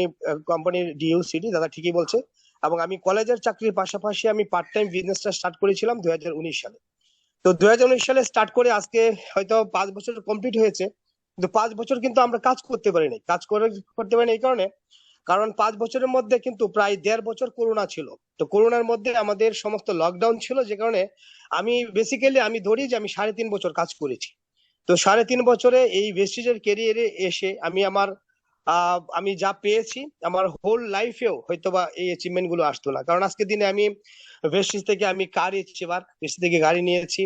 Speaker 8: কোম্পানির ডিইউসিডি, দাদা ঠিকই বলছে। এবং আমি কলেজের চাকরির পাশাপাশি আমি পার্ট টাইম বিজনেসটা স্টার্ট করেছিলাম 2019 সালে। তো 2019 সালে স্টার্ট করে আজকে হয়তো 5 বছর কমপ্লিট হয়েছে, কিন্তু 5 বছর কিন্তু আমরা কাজ করতে পারিনি। করতে পারিনি এই কারণ 5 বছরের মধ্যে কিন্তু প্রায় 1.5 বছর করোনা ছিল। তো করোনার মধ্যে আমাদের সমস্ত লকডাউন ছিল, যে কারণে আমি ধরি যে আমি 3.5 বছর কাজ করেছি। তো 3.5 বছরে এই ভেস্টিজের ক্যারিয়ারে এসে আমি যা পেয়েছি, আমার হোল লাইফেও হয়তোবা এই অ্যাচিভমেন্ট গুলো আসতো না। কারণ আজকের দিনে আমি ভেস্টিজ থেকে আমি কার ভেস্টিজ থেকে গাড়ি নিয়েছি,